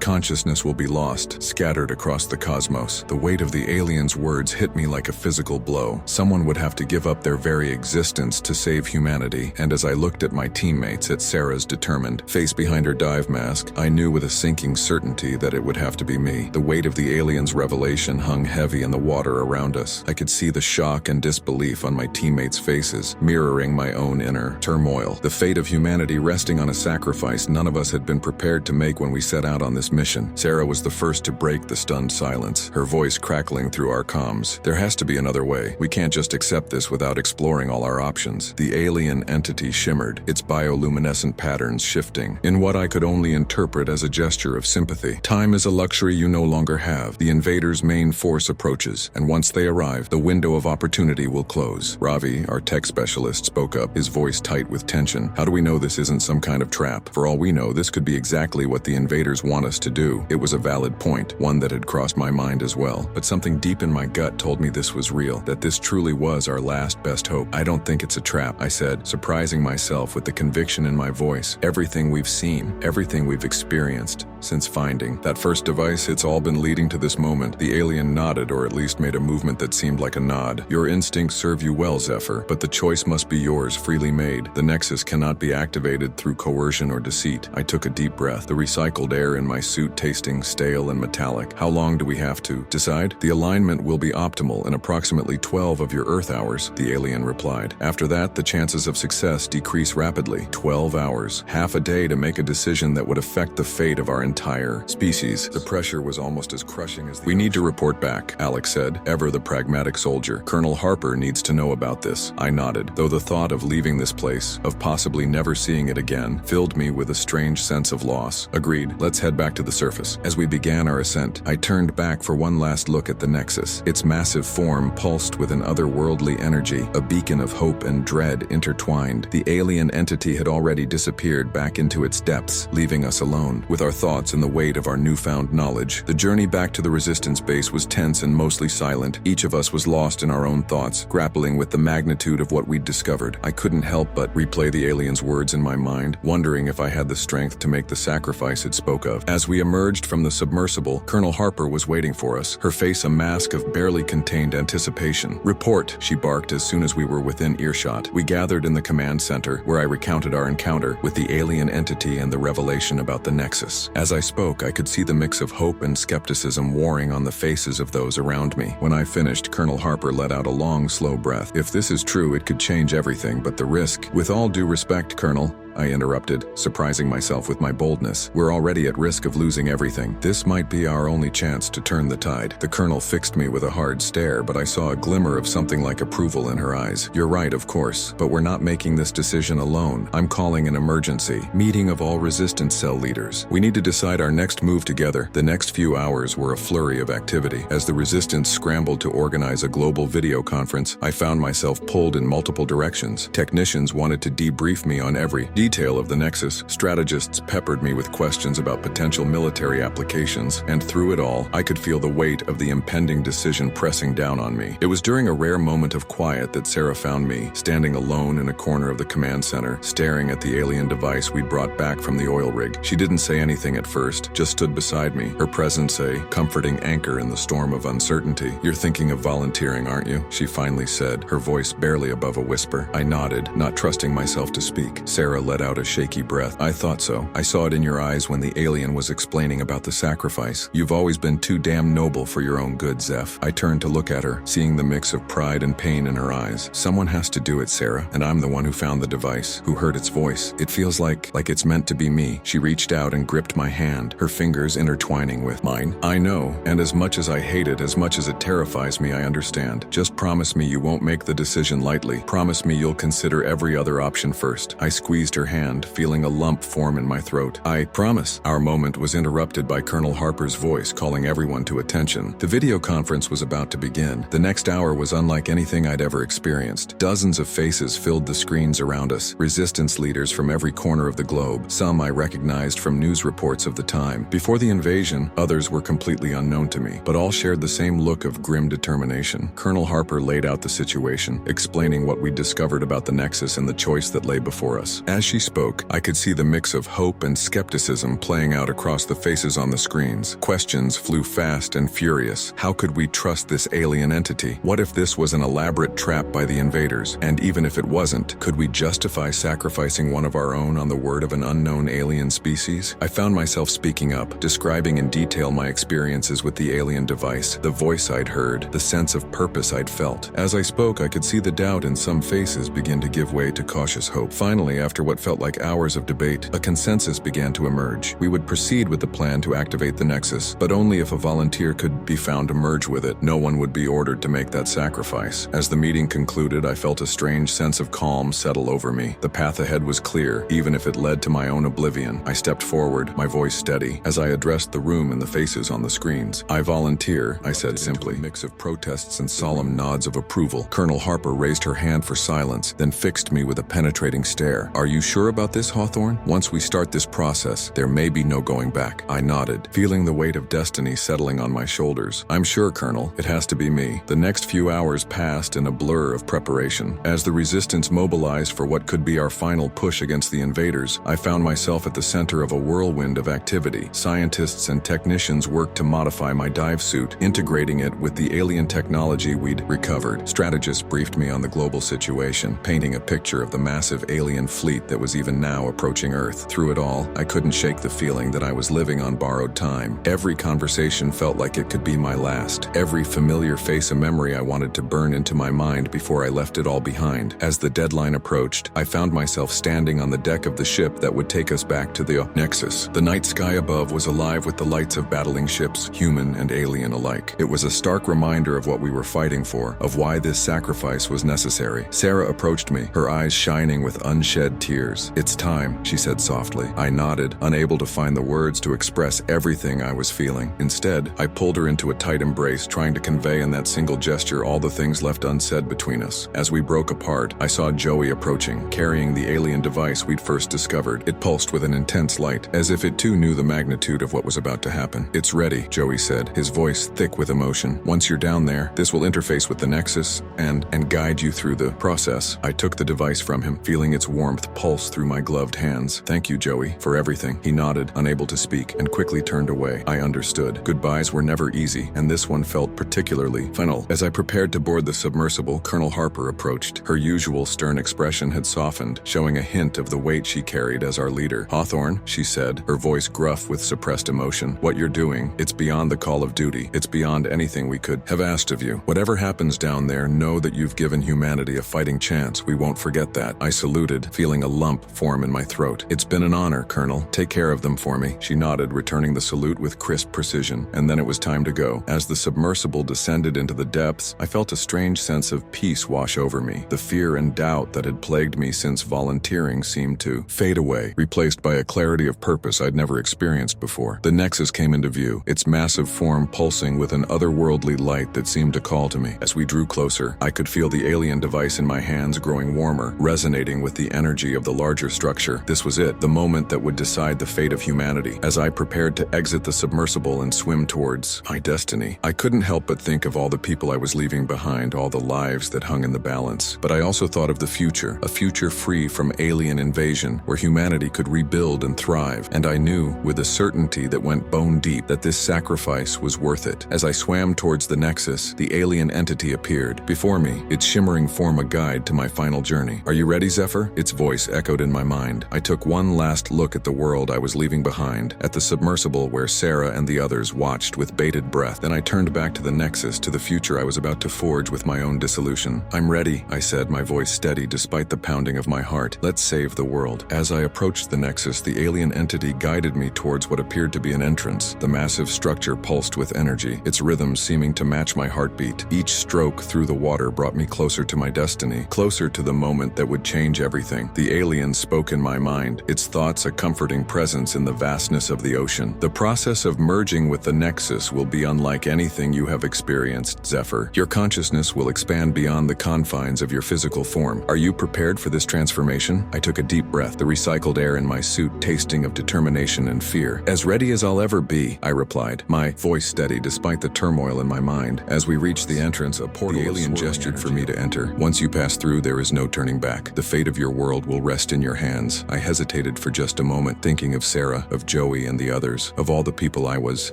consciousness will be lost, scattered across the cosmos." The weight of the alien's words hit me like a physical blow. Someone would have to give up their very existence to save humanity, and as I looked at my teammates, at Sarah's determined face behind her dive mask, I knew with a sinking certainty that it would have to be me. The weight of the alien's revelation hung heavy in the water around us. I could see the shock and disbelief on my teammates' faces, mirroring my own inner turmoil. The fate of humanity resting on a sacrifice none of us had been prepared to make when we set out on this mission. Sarah was the first to break the stunned silence, her voice crackling through our comms. "There has to be another way. We can't just accept this without exploring all our options." The alien entity shimmered, its bioluminescent patterns shifting, in what I could only interpret as a gesture of sympathy. "Time is a luxury you no longer have. The invaders' main force approaches, and once they arrive, the window of opportunity will close." Ravi, our tech specialist, spoke up, his voice tight with tension. "How do we know this isn't some kind of trap? For all we know, this could be exactly what the invaders want us to do." It was a valid point, one that had crossed my mind as well, but something deep in my gut told me this was real, that this truly was our last best hope. "I don't think it's a trap," I said, surprising myself with the conviction in my voice. "Everything we've seen, everything we've experienced since finding that first device, it's all been leading to this moment." The alien nodded, or at least made a movement that seemed like a nod. "Your instincts serve you well, Zephyr, but the choice must be yours, freely made. The Nexus cannot be activated through coercion or deceit." I took a deep breath, the recycled air in my suit tasting stale and metallic. "How long do we have to decide?" "The alignment will be optimal in approximately 12 of your Earth hours," the alien replied. "After that, the chances of success decrease rapidly." 12 hours. Half a day to make a decision that would affect the fate of our entire species. The pressure was almost as crushing as the... "We need to report back," Alex said, ever the pragmatic soldier. "Colonel Harper needs to know about this." I nodded, though the thought of leaving this place, of possibly never seeing it again, filled me with a strange sense of loss. "Agreed. Let's head back to the surface." As we began our ascent, I turned back for one last look at the Nexus. Its massive form pulsed with an otherworldly energy, a beacon of hope and dread intertwined. The alien entity had already disappeared back into its depths, leaving us alone, with our thoughts in the weight of our newfound knowledge. The journey back to the resistance base was tense and mostly silent. Each of us was lost in our own thoughts, grappling with the magnitude of what we'd discovered. I couldn't help but replay the alien's words in my mind, wondering if I had the strength to make the sacrifice it spoke of. As we emerged from the submersible, Colonel Harper was waiting for us, her face a mask of barely contained anticipation. "Report," she barked as soon as we were within earshot. We gathered in the command center, where I recounted our encounter with the alien entity and the revelation about the Nexus. As I spoke, I could see the mix of hope and skepticism warring on the faces of those around me. When I finished, Colonel Harper let out a long, slow breath. "If this is true, it could change everything, but the risk..." "With all due respect, Colonel," I interrupted, surprising myself with my boldness. "We're already at risk of losing everything. This might be our only chance to turn the tide." The colonel fixed me with a hard stare, but I saw a glimmer of something like approval in her eyes. "You're right, of course, but we're not making this decision alone. I'm calling an emergency meeting of all resistance cell leaders. We need to decide our next move together." The next few hours were a flurry of activity. As the resistance scrambled to organize a global video conference, I found myself pulled in multiple directions. Technicians wanted to debrief me on every detail of the Nexus. Strategists peppered me with questions about potential military applications, and through it all, I could feel the weight of the impending decision pressing down on me. It was during a rare moment of quiet that Sarah found me, standing alone in a corner of the command center, staring at the alien device we'd brought back from the oil rig. She didn't say anything at first, just stood beside me, her presence a comforting anchor in the storm of uncertainty. "You're thinking of volunteering, aren't you?" she finally said, her voice barely above a whisper. I nodded, not trusting myself to speak. Sarah let out a shaky breath. "I thought so. I saw it in your eyes when the alien was explaining about the sacrifice. You've always been too damn noble for your own good, Zeph." I turned to look at her, seeing the mix of pride and pain in her eyes. "Someone has to do it, Sarah, and I'm the one who found the device, who heard its voice. It feels like it's meant to be me." She reached out and gripped my hand, her fingers intertwining with mine. "I know, and as much as I hate it, as much as it terrifies me, I understand. Just promise me you won't make the decision lightly. Promise me you'll consider every other option first." I squeezed her hand, feeling a lump form in my throat. "I promise." Our moment was interrupted by Colonel Harper's voice calling everyone to attention. The video conference was about to begin. The next hour was unlike anything I'd ever experienced. Dozens of faces filled the screens around us, resistance leaders from every corner of the globe. Some I recognized from news reports of the time. Before the invasion, others were completely unknown to me, but all shared the same look of grim determination. Colonel Harper laid out the situation, explaining what we'd discovered about the Nexus and the choice that lay before us. As she spoke, I could see the mix of hope and skepticism playing out across the faces on the screens. Questions flew fast and furious. How could we trust this alien entity? What if this was an elaborate trap by the invaders? And even if it wasn't, could we justify sacrificing one of our own on the word of an unknown alien species? I found myself speaking up, describing in detail my experiences with the alien device, the voice I'd heard, the sense of purpose I'd felt. As I spoke, I could see the doubt in some faces begin to give way to cautious hope. Finally, after what felt like hours of debate, a consensus began to emerge. We would proceed with the plan to activate the Nexus, but only if a volunteer could be found to merge with it. No one would be ordered to make that sacrifice. As the meeting concluded, I felt a strange sense of calm settle over me. The path ahead was clear, even if it led to my own oblivion. I stepped forward, my voice steady, as I addressed the room and the faces on the screens. "I volunteer," I said simply. A mix of protests and solemn nods of approval. Colonel Harper raised her hand for silence, then fixed me with a penetrating stare. "Are you sure about this, Hawthorne? Once we start this process, there may be no going back." I nodded, feeling the weight of destiny settling on my shoulders. "I'm sure, Colonel. It has to be me." The next few hours passed in a blur of preparation. As the resistance mobilized for what could be our final push against the invaders, I found myself at the center of a whirlwind of activity. Scientists and technicians worked to modify my dive suit, integrating it with the alien technology we'd recovered. Strategists briefed me on the global situation, painting a picture of the massive alien fleet that was even now approaching Earth. Through it all, I couldn't shake the feeling that I was living on borrowed time. Every conversation felt like it could be my last. Every familiar face a memory I wanted to burn into my mind before I left it all behind. As the deadline approached, I found myself standing on the deck of the ship that would take us back to the Nexus. The night sky above was alive with the lights of battling ships, human and alien alike. It was a stark reminder of what we were fighting for, of why this sacrifice was necessary. Sarah approached me, her eyes shining with unshed tears. "It's time," she said softly. I nodded, unable to find the words to express everything I was feeling. Instead, I pulled her into a tight embrace, trying to convey in that single gesture all the things left unsaid between us. As we broke apart, I saw Joey approaching, carrying the alien device we'd first discovered. It pulsed with an intense light, as if it too knew the magnitude of what was about to happen. "It's ready," Joey said, his voice thick with emotion. "Once you're down there, this will interface with the Nexus and guide you through the process." I took the device from him, feeling its warmth pulse through my gloved hands. "Thank you, Joey, for everything." He nodded, unable to speak, and quickly turned away. I understood. Goodbyes were never easy, and this one felt particularly final. As I prepared to board the submersible, Colonel Harper approached. Her usual stern expression had softened, showing a hint of the weight she carried as our leader. "Hawthorne," she said, her voice gruff with suppressed emotion, "what you're doing, it's beyond the call of duty. It's beyond anything we could have asked of you. Whatever happens down there, know that you've given humanity a fighting chance. We won't forget that." I saluted, feeling a lump lump form in my throat. "It's been an honor, Colonel. Take care of them for me." She nodded, returning the salute with crisp precision, and then it was time to go. As the submersible descended into the depths, I felt a strange sense of peace wash over me. The fear and doubt that had plagued me since volunteering seemed to fade away, replaced by a clarity of purpose I'd never experienced before. The Nexus came into view, its massive form pulsing with an otherworldly light that seemed to call to me. As we drew closer, I could feel the alien device in my hands growing warmer, resonating with the energy of the larger structure. This was it, the moment that would decide the fate of humanity. As I prepared to exit the submersible and swim towards my destiny, I couldn't help but think of all the people I was leaving behind, all the lives that hung in the balance. But I also thought of the future, a future free from alien invasion, where humanity could rebuild and thrive. And I knew, with a certainty that went bone deep, that this sacrifice was worth it. As I swam towards the Nexus, the alien entity appeared. Before me, its shimmering form a guide to my final journey. "Are you ready, Zephyr?" Its voice echoed in my mind. I took one last look at the world I was leaving behind, at the submersible where Sarah and the others watched with bated breath. Then I turned back to the Nexus, to the future I was about to forge with my own dissolution. "I'm ready," I said, my voice steady despite the pounding of my heart. "Let's save the world." As I approached the Nexus, the alien entity guided me towards what appeared to be an entrance. The massive structure pulsed with energy, its rhythm seeming to match my heartbeat. Each stroke through the water brought me closer to my destiny, closer to the moment that would change everything. The alien spoke in my mind, its thoughts a comforting presence in the vastness of the ocean. "The process of merging with the Nexus will be unlike anything you have experienced, Zephyr. Your consciousness will expand beyond the confines of your physical form. Are you prepared for this transformation?" I took a deep breath, the recycled air in my suit tasting of determination and fear. "As ready as I'll ever be," I replied, my voice steady despite the turmoil in my mind. As we reached the entrance, a portal, the alien gestured for me to enter. "Once you pass through, there is no turning back. The fate of your world will rest in your hands." I hesitated for just a moment, thinking of Sarah, of Joey and the others, of all the people I was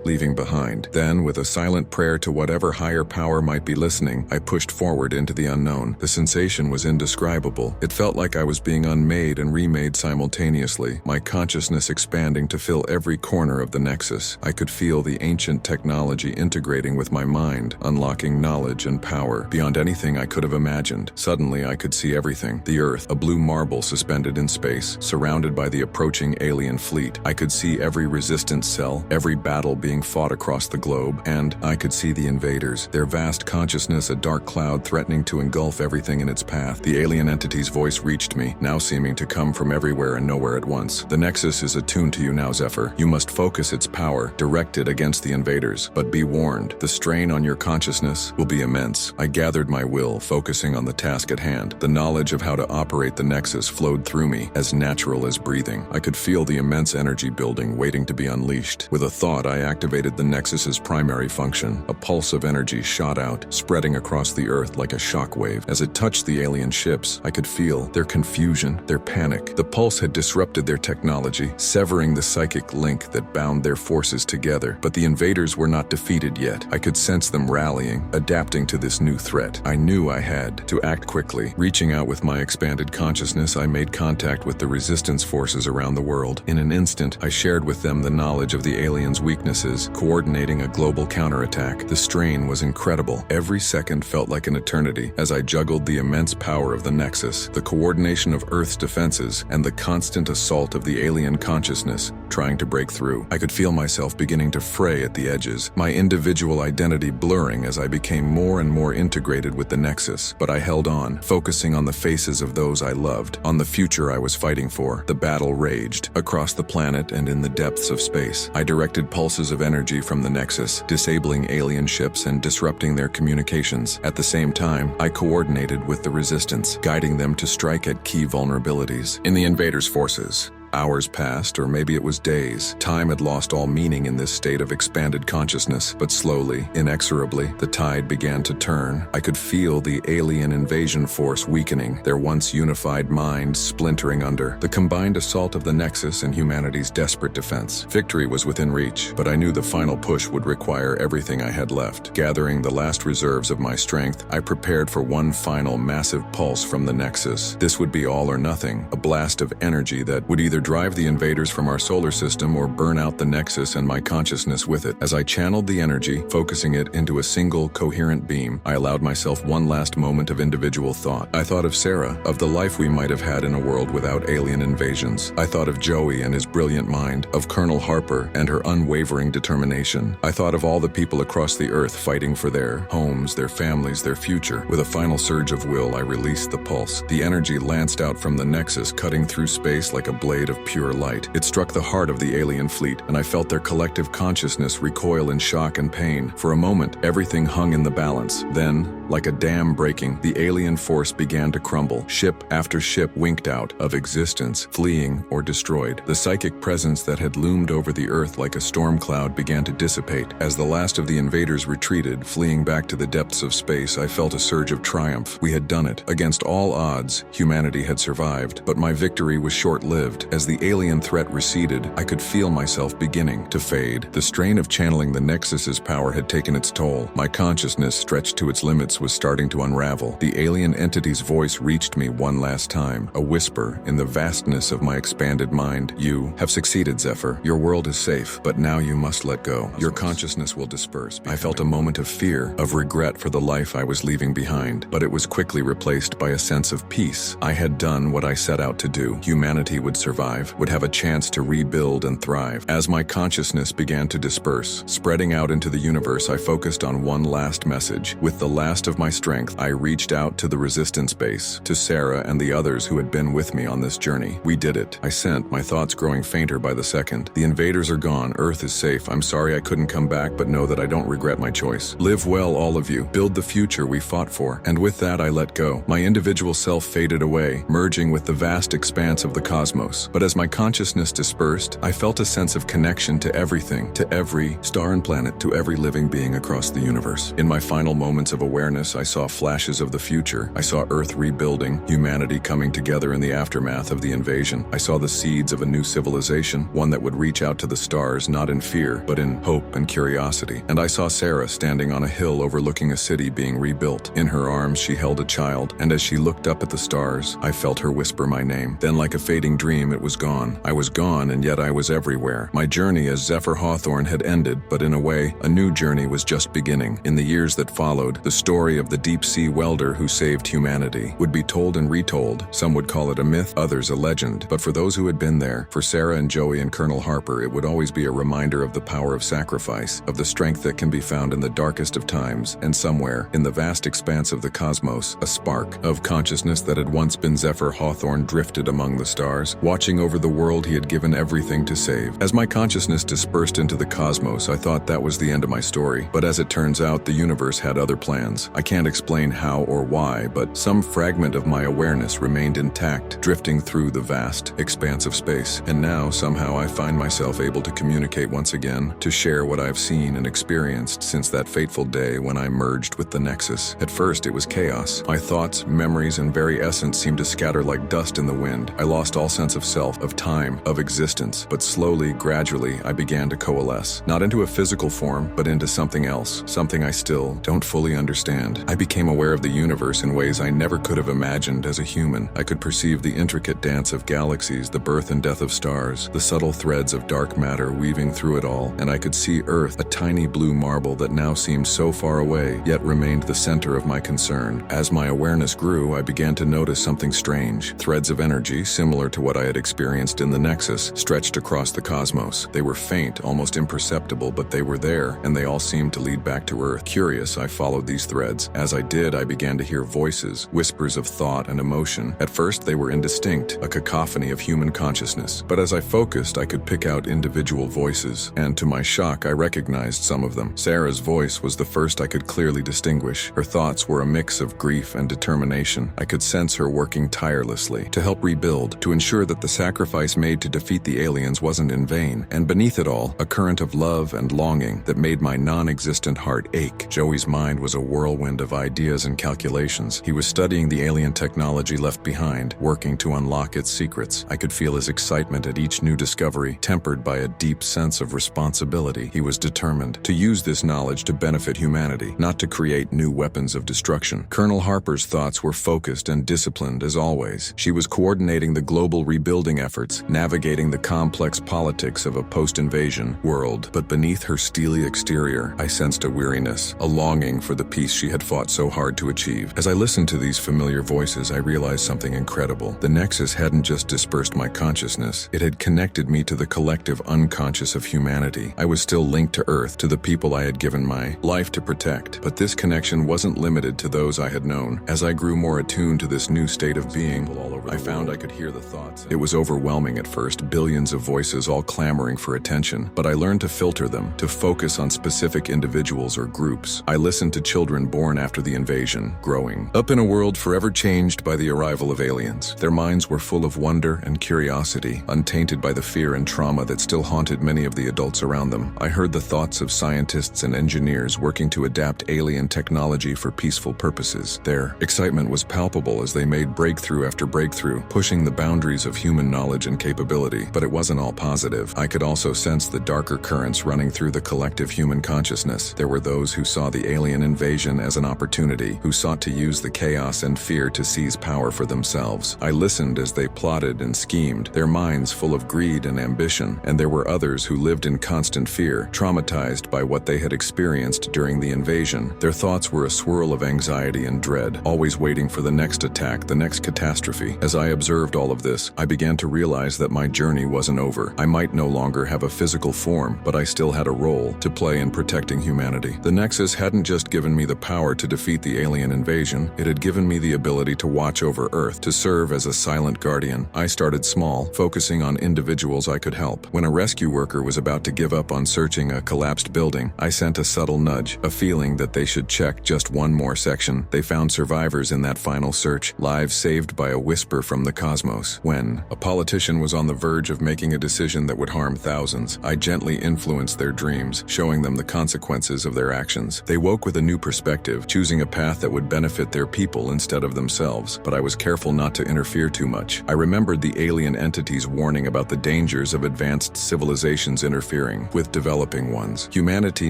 leaving behind. Then, with a silent prayer to whatever higher power might be listening, I pushed forward into the unknown. The sensation was indescribable. It felt like I was being unmade and remade simultaneously, my consciousness expanding to fill every corner of the Nexus. I could feel the ancient technology integrating with my mind, unlocking knowledge and power beyond anything I could have imagined. Suddenly, I could see everything. The Earth, a blue marble suspended in space, surrounded by the approaching alien fleet. I could see every resistance cell, every battle being fought across the globe, and I could see the invaders, their vast consciousness a dark cloud threatening to engulf everything in its path. The alien entity's voice reached me, now seeming to come from everywhere and nowhere at once. "The Nexus is attuned to you now, Zephyr. You must focus its power, direct it against the invaders. But be warned, the strain on your consciousness will be immense." I gathered my will, focusing on the task at hand. The knowledge of how to operate the Nexus flowed through me, as natural as breathing. I could feel the immense energy building, waiting to be unleashed. With a thought, I activated the Nexus's primary function. A pulse of energy shot out, spreading across the Earth like a shockwave. As it touched the alien ships, I could feel their confusion, their panic. The pulse had disrupted their technology, severing the psychic link that bound their forces together. But the invaders were not defeated yet. I could sense them rallying, adapting to this new threat. I knew I had to act quickly. Reaching out with my expanded consciousness, I made contact with the resistance forces around the world. In an instant, I shared with them the knowledge of the aliens' weaknesses, coordinating a global counterattack. The strain was incredible. Every second felt like an eternity as I juggled the immense power of the Nexus, the coordination of Earth's defenses, and the constant assault of the alien consciousness trying to break through. I could feel myself beginning to fray at the edges, my individual identity blurring as I became more and more integrated with the Nexus. But I held on, focusing on the faces of those I loved, on the future I was fighting for. The battle raged, across the planet and in the depths of space. I directed pulses of energy from the Nexus, disabling alien ships and disrupting their communications. At the same time, I coordinated with the Resistance, guiding them to strike at key vulnerabilities in the invaders' forces. Hours passed, or maybe it was days. Time had lost all meaning in this state of expanded consciousness, but slowly, inexorably, the tide began to turn. I could feel the alien invasion force weakening, their once unified minds splintering under the combined assault of the Nexus and humanity's desperate defense. Victory was within reach, but I knew the final push would require everything I had left. Gathering the last reserves of my strength, I prepared for one final massive pulse from the Nexus. This would be all or nothing, a blast of energy that would either drive the invaders from our solar system or burn out the Nexus and my consciousness with it. As I channeled the energy, focusing it into a single, coherent beam, I allowed myself one last moment of individual thought. I thought of Sarah, of the life we might have had in a world without alien invasions. I thought of Joey and his brilliant mind, of Colonel Harper and her unwavering determination. I thought of all the people across the earth fighting for their homes, their families, their future. With a final surge of will, I released the pulse. The energy lanced out from the Nexus, cutting through space like a blade of pure light. It struck the heart of the alien fleet, and I felt their collective consciousness recoil in shock and pain. For a moment, everything hung in the balance. Then, like a dam breaking, the alien force began to crumble. Ship after ship winked out of existence, fleeing or destroyed. The psychic presence that had loomed over the earth like a storm cloud began to dissipate. As the last of the invaders retreated, fleeing back to the depths of space, I felt a surge of triumph. We had done it. Against all odds, humanity had survived, but my victory was short-lived. As the alien threat receded, I could feel myself beginning to fade. The strain of channeling the Nexus's power had taken its toll. My consciousness, stretched to its limits, was starting to unravel. The alien entity's voice reached me one last time, a whisper in the vastness of my expanded mind. You have succeeded, Zephyr. Your world is safe, but now you must let go. Your consciousness will disperse. I felt a moment of fear, of regret for the life I was leaving behind, but it was quickly replaced by a sense of peace. I had done what I set out to do. Humanity would survive, would have a chance to rebuild and thrive. As my consciousness began to disperse, spreading out into the universe, I focused on one last message. With the last of my strength, I reached out to the resistance base, to Sarah and the others who had been with me on this journey. We did it. I sent, my thoughts growing fainter by the second. The invaders are gone. Earth is safe. I'm sorry I couldn't come back, but know that I don't regret my choice. Live well, all of you. Build the future we fought for. And with that, I let go. My individual self faded away, merging with the vast expanse of the cosmos. But as my consciousness dispersed, I felt a sense of connection to everything, to every star and planet, to every living being across the universe. In my final moments of awareness, I saw flashes of the future. I saw Earth rebuilding, humanity coming together in the aftermath of the invasion. I saw the seeds of a new civilization, one that would reach out to the stars not in fear, but in hope and curiosity. And I saw Sarah standing on a hill overlooking a city being rebuilt. In her arms, she held a child, and as she looked up at the stars, I felt her whisper my name. Then, like a fading dream, it was gone. I was gone, and yet I was everywhere. My journey as Zephyr Hawthorne had ended, but in a way, a new journey was just beginning. In the years that followed, the story of the deep-sea welder who saved humanity would be told and retold. Some would call it a myth, others a legend. But for those who had been there, for Sarah and Joey and Colonel Harper, it would always be a reminder of the power of sacrifice, of the strength that can be found in the darkest of times, and somewhere, in the vast expanse of the cosmos, a spark of consciousness that had once been Zephyr Hawthorne drifted among the stars, watching over the world he had given everything to save. As my consciousness dispersed into the cosmos, I thought that was the end of my story. But as it turns out, the universe had other plans. I can't explain how or why, but some fragment of my awareness remained intact, drifting through the vast expanse of space. And now, somehow, I find myself able to communicate once again, to share what I've seen and experienced since that fateful day when I merged with the Nexus. At first, it was chaos. My thoughts, memories, and very essence seemed to scatter like dust in the wind. I lost all sense of self, of time, of existence. But slowly, gradually, I began to coalesce. Not into a physical form, but into something else, something I still don't fully understand. I became aware of the universe in ways I never could have imagined as a human. I could perceive the intricate dance of galaxies, the birth and death of stars, the subtle threads of dark matter weaving through it all, and I could see Earth, a tiny blue marble that now seemed so far away, yet remained the center of my concern. As my awareness grew, I began to notice something strange. Threads of energy, similar to what I had experienced in the Nexus, stretched across the cosmos. They were faint, almost imperceptible, but they were there, and they all seemed to lead back to Earth. Curious, I followed these threads. As I did, I began to hear voices, whispers of thought and emotion. At first, they were indistinct, a cacophony of human consciousness. But as I focused, I could pick out individual voices, and to my shock, I recognized some of them. Sarah's voice was the first I could clearly distinguish. Her thoughts were a mix of grief and determination. I could sense her working tirelessly to help rebuild, to ensure that the sacrifice made to defeat the aliens wasn't in vain. And beneath it all, a current of love and longing that made my non-existent heart ache. Joey's mind was a whirlwind of ideas and calculations. He was studying the alien technology left behind, working to unlock its secrets. I could feel his excitement at each new discovery, tempered by a deep sense of responsibility. He was determined to use this knowledge to benefit humanity, not to create new weapons of destruction. Colonel Harper's thoughts were focused and disciplined as always. She was coordinating the global rebuilding rebuilding efforts, navigating the complex politics of a post-invasion world. But beneath her steely exterior, I sensed a weariness, a longing for the peace she had fought so hard to achieve. As I listened to these familiar voices, I realized something incredible. The Nexus hadn't just dispersed my consciousness, it had connected me to the collective unconscious of humanity. I was still linked to Earth, to the people I had given my life to protect. But this connection wasn't limited to those I had known. As I grew more attuned to this new state of being, I found I could hear the thoughts. It was overwhelming at first, billions of voices all clamoring for attention. But I learned to filter them, to focus on specific individuals or groups. I listened to children born after the invasion, growing up in a world forever changed by the arrival of aliens. Their minds were full of wonder and curiosity, untainted by the fear and trauma that still haunted many of the adults around them. I heard the thoughts of scientists and engineers working to adapt alien technology for peaceful purposes. Their excitement was palpable as they made breakthrough after breakthrough, pushing the boundaries of human knowledge and capability. But it wasn't all positive. I could also sense the darker currents running through the collective human consciousness. There were those who saw the alien invasion as an opportunity, who sought to use the chaos and fear to seize power for themselves. I listened as they plotted and schemed, their minds full of greed and ambition, and there were others who lived in constant fear, traumatized by what they had experienced during the invasion. Their thoughts were a swirl of anxiety and dread, always waiting for the next attack, the next catastrophe. As I observed all of this, I began to realize that my journey wasn't over. I might no longer have a physical form, but I still had a role to play in protecting humanity. The Nexus hadn't just given me the power to defeat the alien invasion, it had given me the ability to watch over Earth, to serve as a silent guardian. I started small, focusing on individuals I could help. When a rescue worker was about to give up on searching a collapsed building, I sent a subtle nudge, a feeling that they should check just one more section. They found survivors in that final search, lives saved by a whisper from the cosmos. When a politician was on the verge of making a decision that would harm thousands, I gently influenced their dreams, showing them the consequences of their actions. They woke with a new perspective, choosing a path that would benefit their people instead of themselves. But I was careful not to interfere too much. I remembered the alien entities' warning about the dangers of advanced civilizations interfering with developing ones. Humanity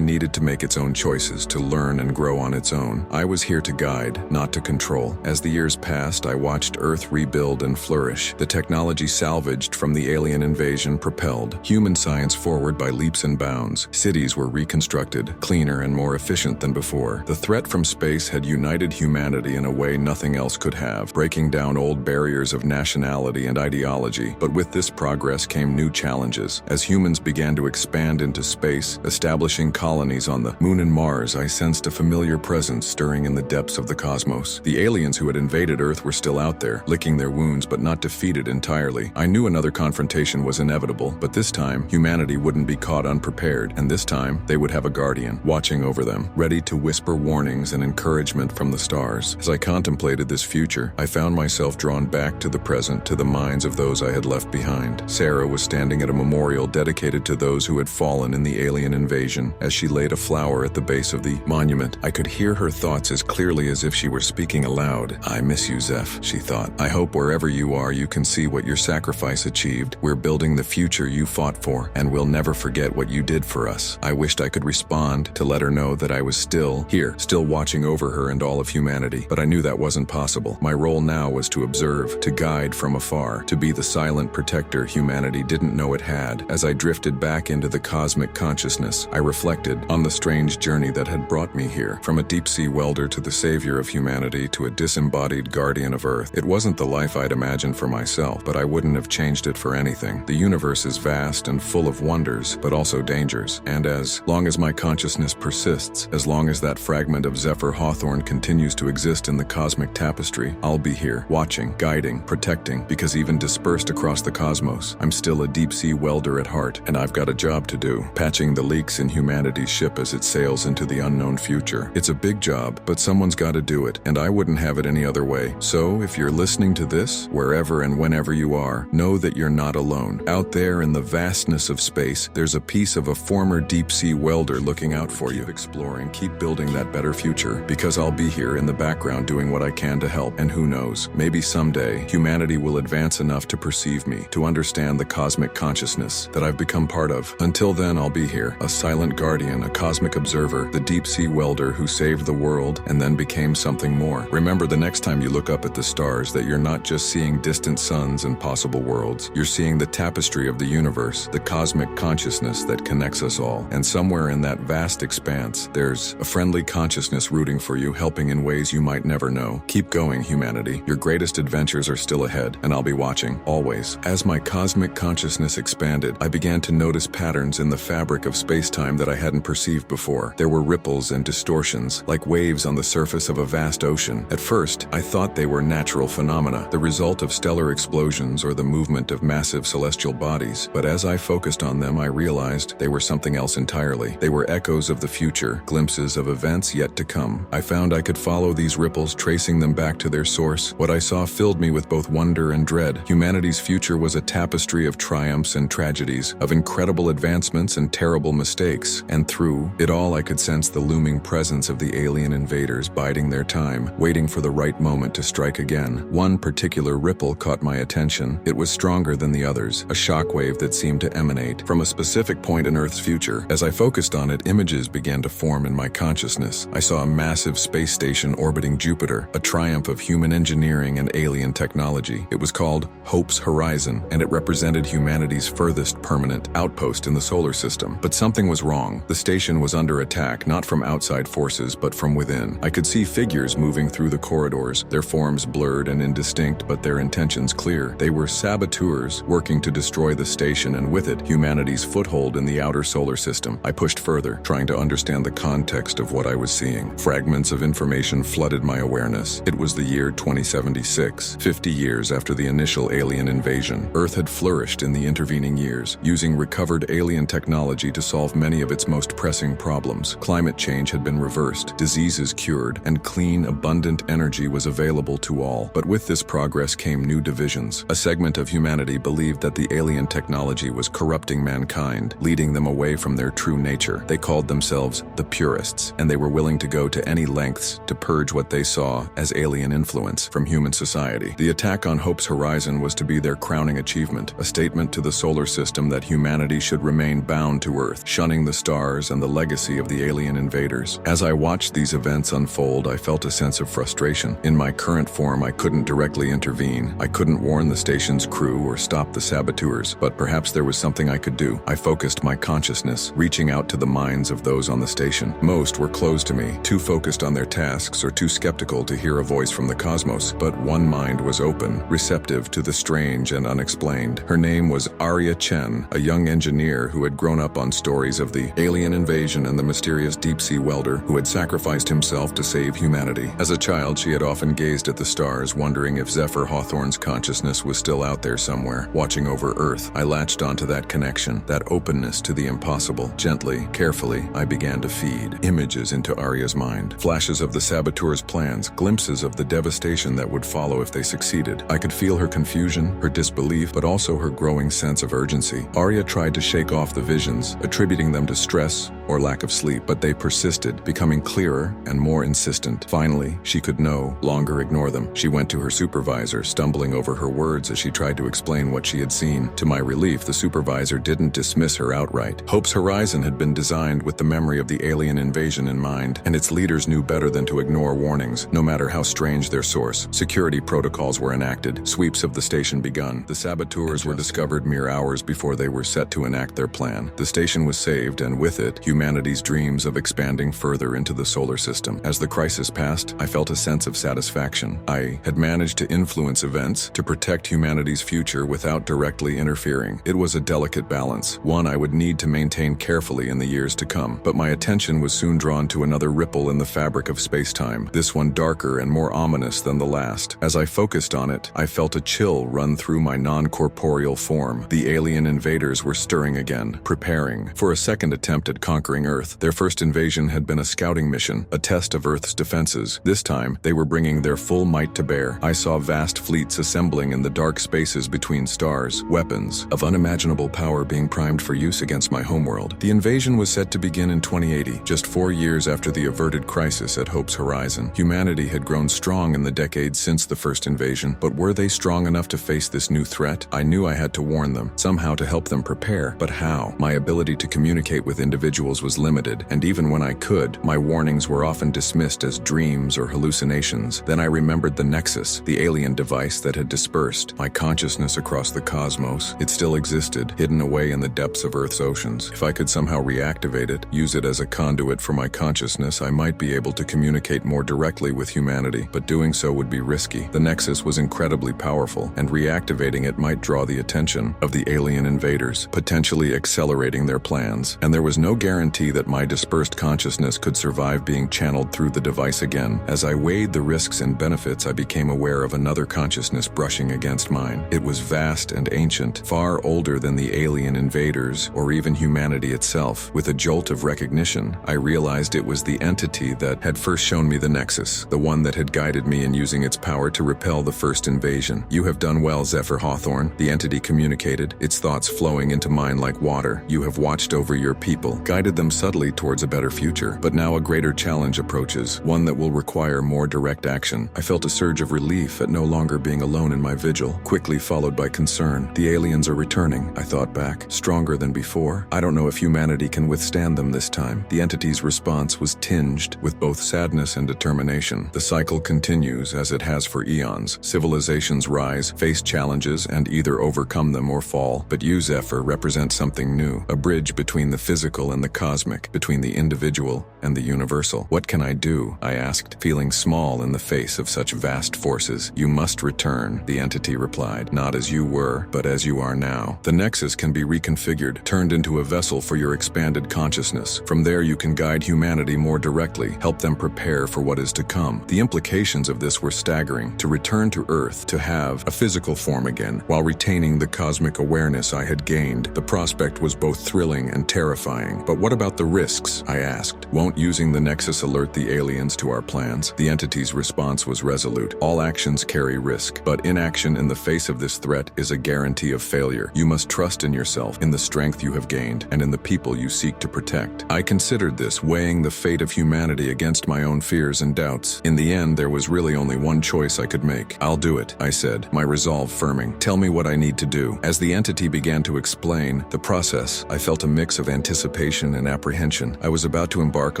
needed to make its own choices, to learn and grow on its own. I was here to guide, not to control. As the years passed, I watched Earth rebuild and flourish. The technology salvaged from the alien invasion propelled human science forward by leaps and bounds. Cities were reconstructed, cleaner and more efficient than before. The threat from space had united humanity in a way nothing else could have, breaking down old barriers of nationality and ideology. But with this progress came new challenges. As humans began to expand into space, establishing colonies on the Moon and Mars, I sensed a familiar presence stirring in the depths of the cosmos. The aliens who had invaded Earth were still out there, licking their wounds but not defeated entirely. I knew another confrontation was inevitable, but this time, humanity wouldn't be caught unprepared, and this time, they would have a guardian, watching over them, ready to whisper warnings and encouragement from the stars. As I contemplated this future, I found myself drawn back to the present, to the minds of those I had left behind. Sarah was standing at a memorial dedicated to those who had fallen in the alien invasion. As she laid a flower at the base of the monument, I could hear her thoughts as clearly as if she were speaking aloud. "I miss you, Zeph," she thought. "I hope wherever you are, you can see what your sacrifice achieved. We're building the future you fought for, and we'll never forget what you did for us." I wished I could respond, to let her know that I was still here, still watching over her and all of humanity, but I knew that wasn't possible. My role now was to observe, to guide from afar, to be the silent protector humanity didn't know it had. As I drifted back into the cosmic consciousness, I reflected on the strange journey that had brought me here. From a deep-sea welder to the savior of humanity to a disembodied guardian of Earth. It wasn't the life I'd imagined for myself, but I wouldn't have changed it for anything. The universe is vast and full of wonders, but also dangers. And as long as my consciousness persists, as long as that fragment of Zephyr Hawthorne continues to exist in the cosmic tapestry, I'll be here, watching, guiding, protecting, because even dispersed across the cosmos, I'm still a deep-sea welder at heart, and I've got a job to do, patching the leaks in humanity's ship as it sails into the unknown future. It's a big job, but someone's got to do it, and I wouldn't have it any other way. So, if you're listening to this, wherever and whenever you are, know that you're not alone. Out there in the vastness of space, there's a piece of a former deep-sea welder looking out for you. Exploring, keep building that better future, because I'll be here in the background doing what I can to help, and who knows, maybe someday, humanity will advance enough to perceive me, to understand the cosmic consciousness that I've become part of. Until then, I'll be here, a silent guardian, a cosmic observer, the deep-sea welder who saved the world and then became something more. Remember the next time you look up at the stars that you're not not just seeing distant suns and possible worlds. You're seeing the tapestry of the universe, the cosmic consciousness that connects us all. And somewhere in that vast expanse, there's a friendly consciousness rooting for you, helping in ways you might never know. Keep going, humanity. Your greatest adventures are still ahead, and I'll be watching, always. As my cosmic consciousness expanded, I began to notice patterns in the fabric of space-time that I hadn't perceived before. There were ripples and distortions, like waves on the surface of a vast ocean. At first, I thought they were natural phenomena, the result of stellar explosions or the movement of massive celestial bodies. But as I focused on them, I realized they were something else entirely. They were echoes of the future, glimpses of events yet to come. I found I could follow these ripples, tracing them back to their source. What I saw filled me with both wonder and dread. Humanity's future was a tapestry of triumphs and tragedies, of incredible advancements and terrible mistakes. And through it all, I could sense the looming presence of the alien invaders biding their time, waiting for the right moment to strike again. One particular ripple caught my attention. It was stronger than the others, a shockwave that seemed to emanate from a specific point in Earth's future. As I focused on it, images began to form in my consciousness. I saw a massive space station orbiting Jupiter, a triumph of human engineering and alien technology. It was called Hope's Horizon, and it represented humanity's furthest permanent outpost in the solar system. But something was wrong. The station was under attack, not from outside forces, but from within. I could see figures moving through the corridors, their forms blurred and indistinct, but their intentions clear. They were saboteurs working to destroy the station and with it, humanity's foothold in the outer solar system. I pushed further, trying to understand the context of what I was seeing. Fragments of information flooded my awareness. It was the year 2076, 50 years after the initial alien invasion. Earth had flourished in the intervening years, using recovered alien technology to solve many of its most pressing problems. Climate change had been reversed, diseases cured, and clean, abundant energy was available to all. But with this progress came new divisions. A segment of humanity believed that the alien technology was corrupting mankind, leading them away from their true nature. They called themselves the purists, and they were willing to go to any lengths to purge what they saw as alien influence from human society. The attack on Hope's Horizon was to be their crowning achievement, a statement to the solar system that humanity should remain bound to Earth, shunning the stars and the legacy of the alien invaders. As I watched these events unfold, I felt a sense of frustration. In my current form, I couldn't directly intervene. I couldn't warn the station's crew or stop the saboteurs, but perhaps there was something I could do. I focused my consciousness, reaching out to the minds of those on the station. Most were closed to me, too focused on their tasks or too skeptical to hear a voice from the cosmos. But one mind was open, receptive to the strange and unexplained. Her name was Arya Chen, a young engineer who had grown up on stories of the alien invasion and the mysterious deep-sea welder who had sacrificed himself to save humanity. As a child, she had often gazed at the stars, wondering if Zephyr Hawthorne's consciousness was still out there somewhere, watching over Earth. I latched onto that connection, that openness to the impossible. Gently, carefully, I began to feed images into Arya's mind. Flashes of the saboteurs' plans, glimpses of the devastation that would follow if they succeeded. I could feel her confusion, her disbelief, but also her growing sense of urgency. Arya tried to shake off the visions, attributing them to stress or lack of sleep, but they persisted, becoming clearer and more insistent. Finally, she could no longer ignore them. She went to her supervisor, stumbling over her words as she tried to explain what she had seen. To my relief, the supervisor didn't dismiss her outright. Hope's Horizon had been designed with the memory of the alien invasion in mind, and its leaders knew better than to ignore warnings, no matter how strange their source. Security protocols were enacted, sweeps of the station begun. The saboteurs were discovered mere hours before they were set to enact their plan. The station was saved, and with it, humanity's dreams of expanding further into the solar system. As the crisis passed, I felt a sense of satisfaction. I had managed to influence events, to protect humanity's future without directly interfering. It was a delicate balance, one I would need to maintain carefully in the years to come. But my attention was soon drawn to another ripple in the fabric of space-time, this one darker and more ominous than the last. As I focused on it, I felt a chill run through my non-corporeal form. The alien invaders were stirring again, preparing for a second attempt at conquering Earth. Their first invasion had been a scouting mission, a test of Earth's defenses. This time, they were bringing their full might to bear. I saw vast fleets assembling in the dark spaces between stars, weapons of unimaginable power being primed for use against my homeworld. The invasion was set to begin in 2080, just 4 years after the averted crisis at Hope's Horizon. Humanity had grown strong in the decades since the first invasion, but were they strong enough to face this new threat? I knew I had to warn them, somehow to help them prepare, but how? My ability to communicate with individuals was limited, and even when I could, my warnings were often dismissed as dreams or hallucinations. Then I remembered the Nexus, the alien device that had dispersed my consciousness across the cosmos. It still existed, hidden away in the depths of Earth's oceans. If I could somehow reactivate it, use it as a conduit for my consciousness, I might be able to communicate more directly with humanity, but doing so would be risky. The Nexus was incredibly powerful, and reactivating it might draw the attention of the alien invaders, potentially accelerating their plans. And there was no guarantee that my dispersed consciousness could survive being channeled through the device again. As I weighed the risks and benefits, I became aware of another consciousness brushing against mine. It was vast and ancient, far older than the alien invaders or even humanity itself. With a jolt of recognition, I realized it was the entity that had first shown me the Nexus, the one that had guided me in using its power to repel the first invasion. "You have done well, Zephyr Hawthorne," the entity communicated, its thoughts flowing into mine like water. "You have watched over your people, guided them subtly towards a better future. But now a greater challenge approaches, one that will require more direct action." I felt a surge of relief at no longer being alone in my vigil, quickly followed by concern. The aliens are returning, I thought back, stronger than before. I don't know if humanity can withstand them this time. The entity's response was tinged with both sadness and determination. "The cycle continues as it has for eons. Civilizations rise, face challenges, and either overcome them or fall. But you, Zephyr, represent something new, a bridge between the physical and the cosmic, between the individual and the universal." "What can I do?" I asked, feeling small in the face of such vast forces. "You must return," the entity replied, "not as you were, but as you are now. The Nexus can be reconfigured, turned into a vessel for your expanded consciousness. From there you can guide humanity more directly, help them prepare for what is to come." The implications of this were staggering. To return to Earth, to have a physical form again, while retaining the cosmic awareness I had gained. The prospect was both thrilling and terrifying. "But what about the risks?" I asked. "Won't using the Nexus alert the aliens to our plans?" The entity's response was resolute. "All actions carry risk, but inaction in the face of this threat is a guarantee of failure. You must trust in yourself, in the strength you have gained, and in the people you seek to protect." I considered this, weighing the fate of humanity against my own fears and doubts. In the end, there was really only one choice I could make. "I'll do it," I said, my resolve firming. "Tell me what I need to do." As the entity began to explain the process, I felt a mix of anticipation and apprehension. I was about to embark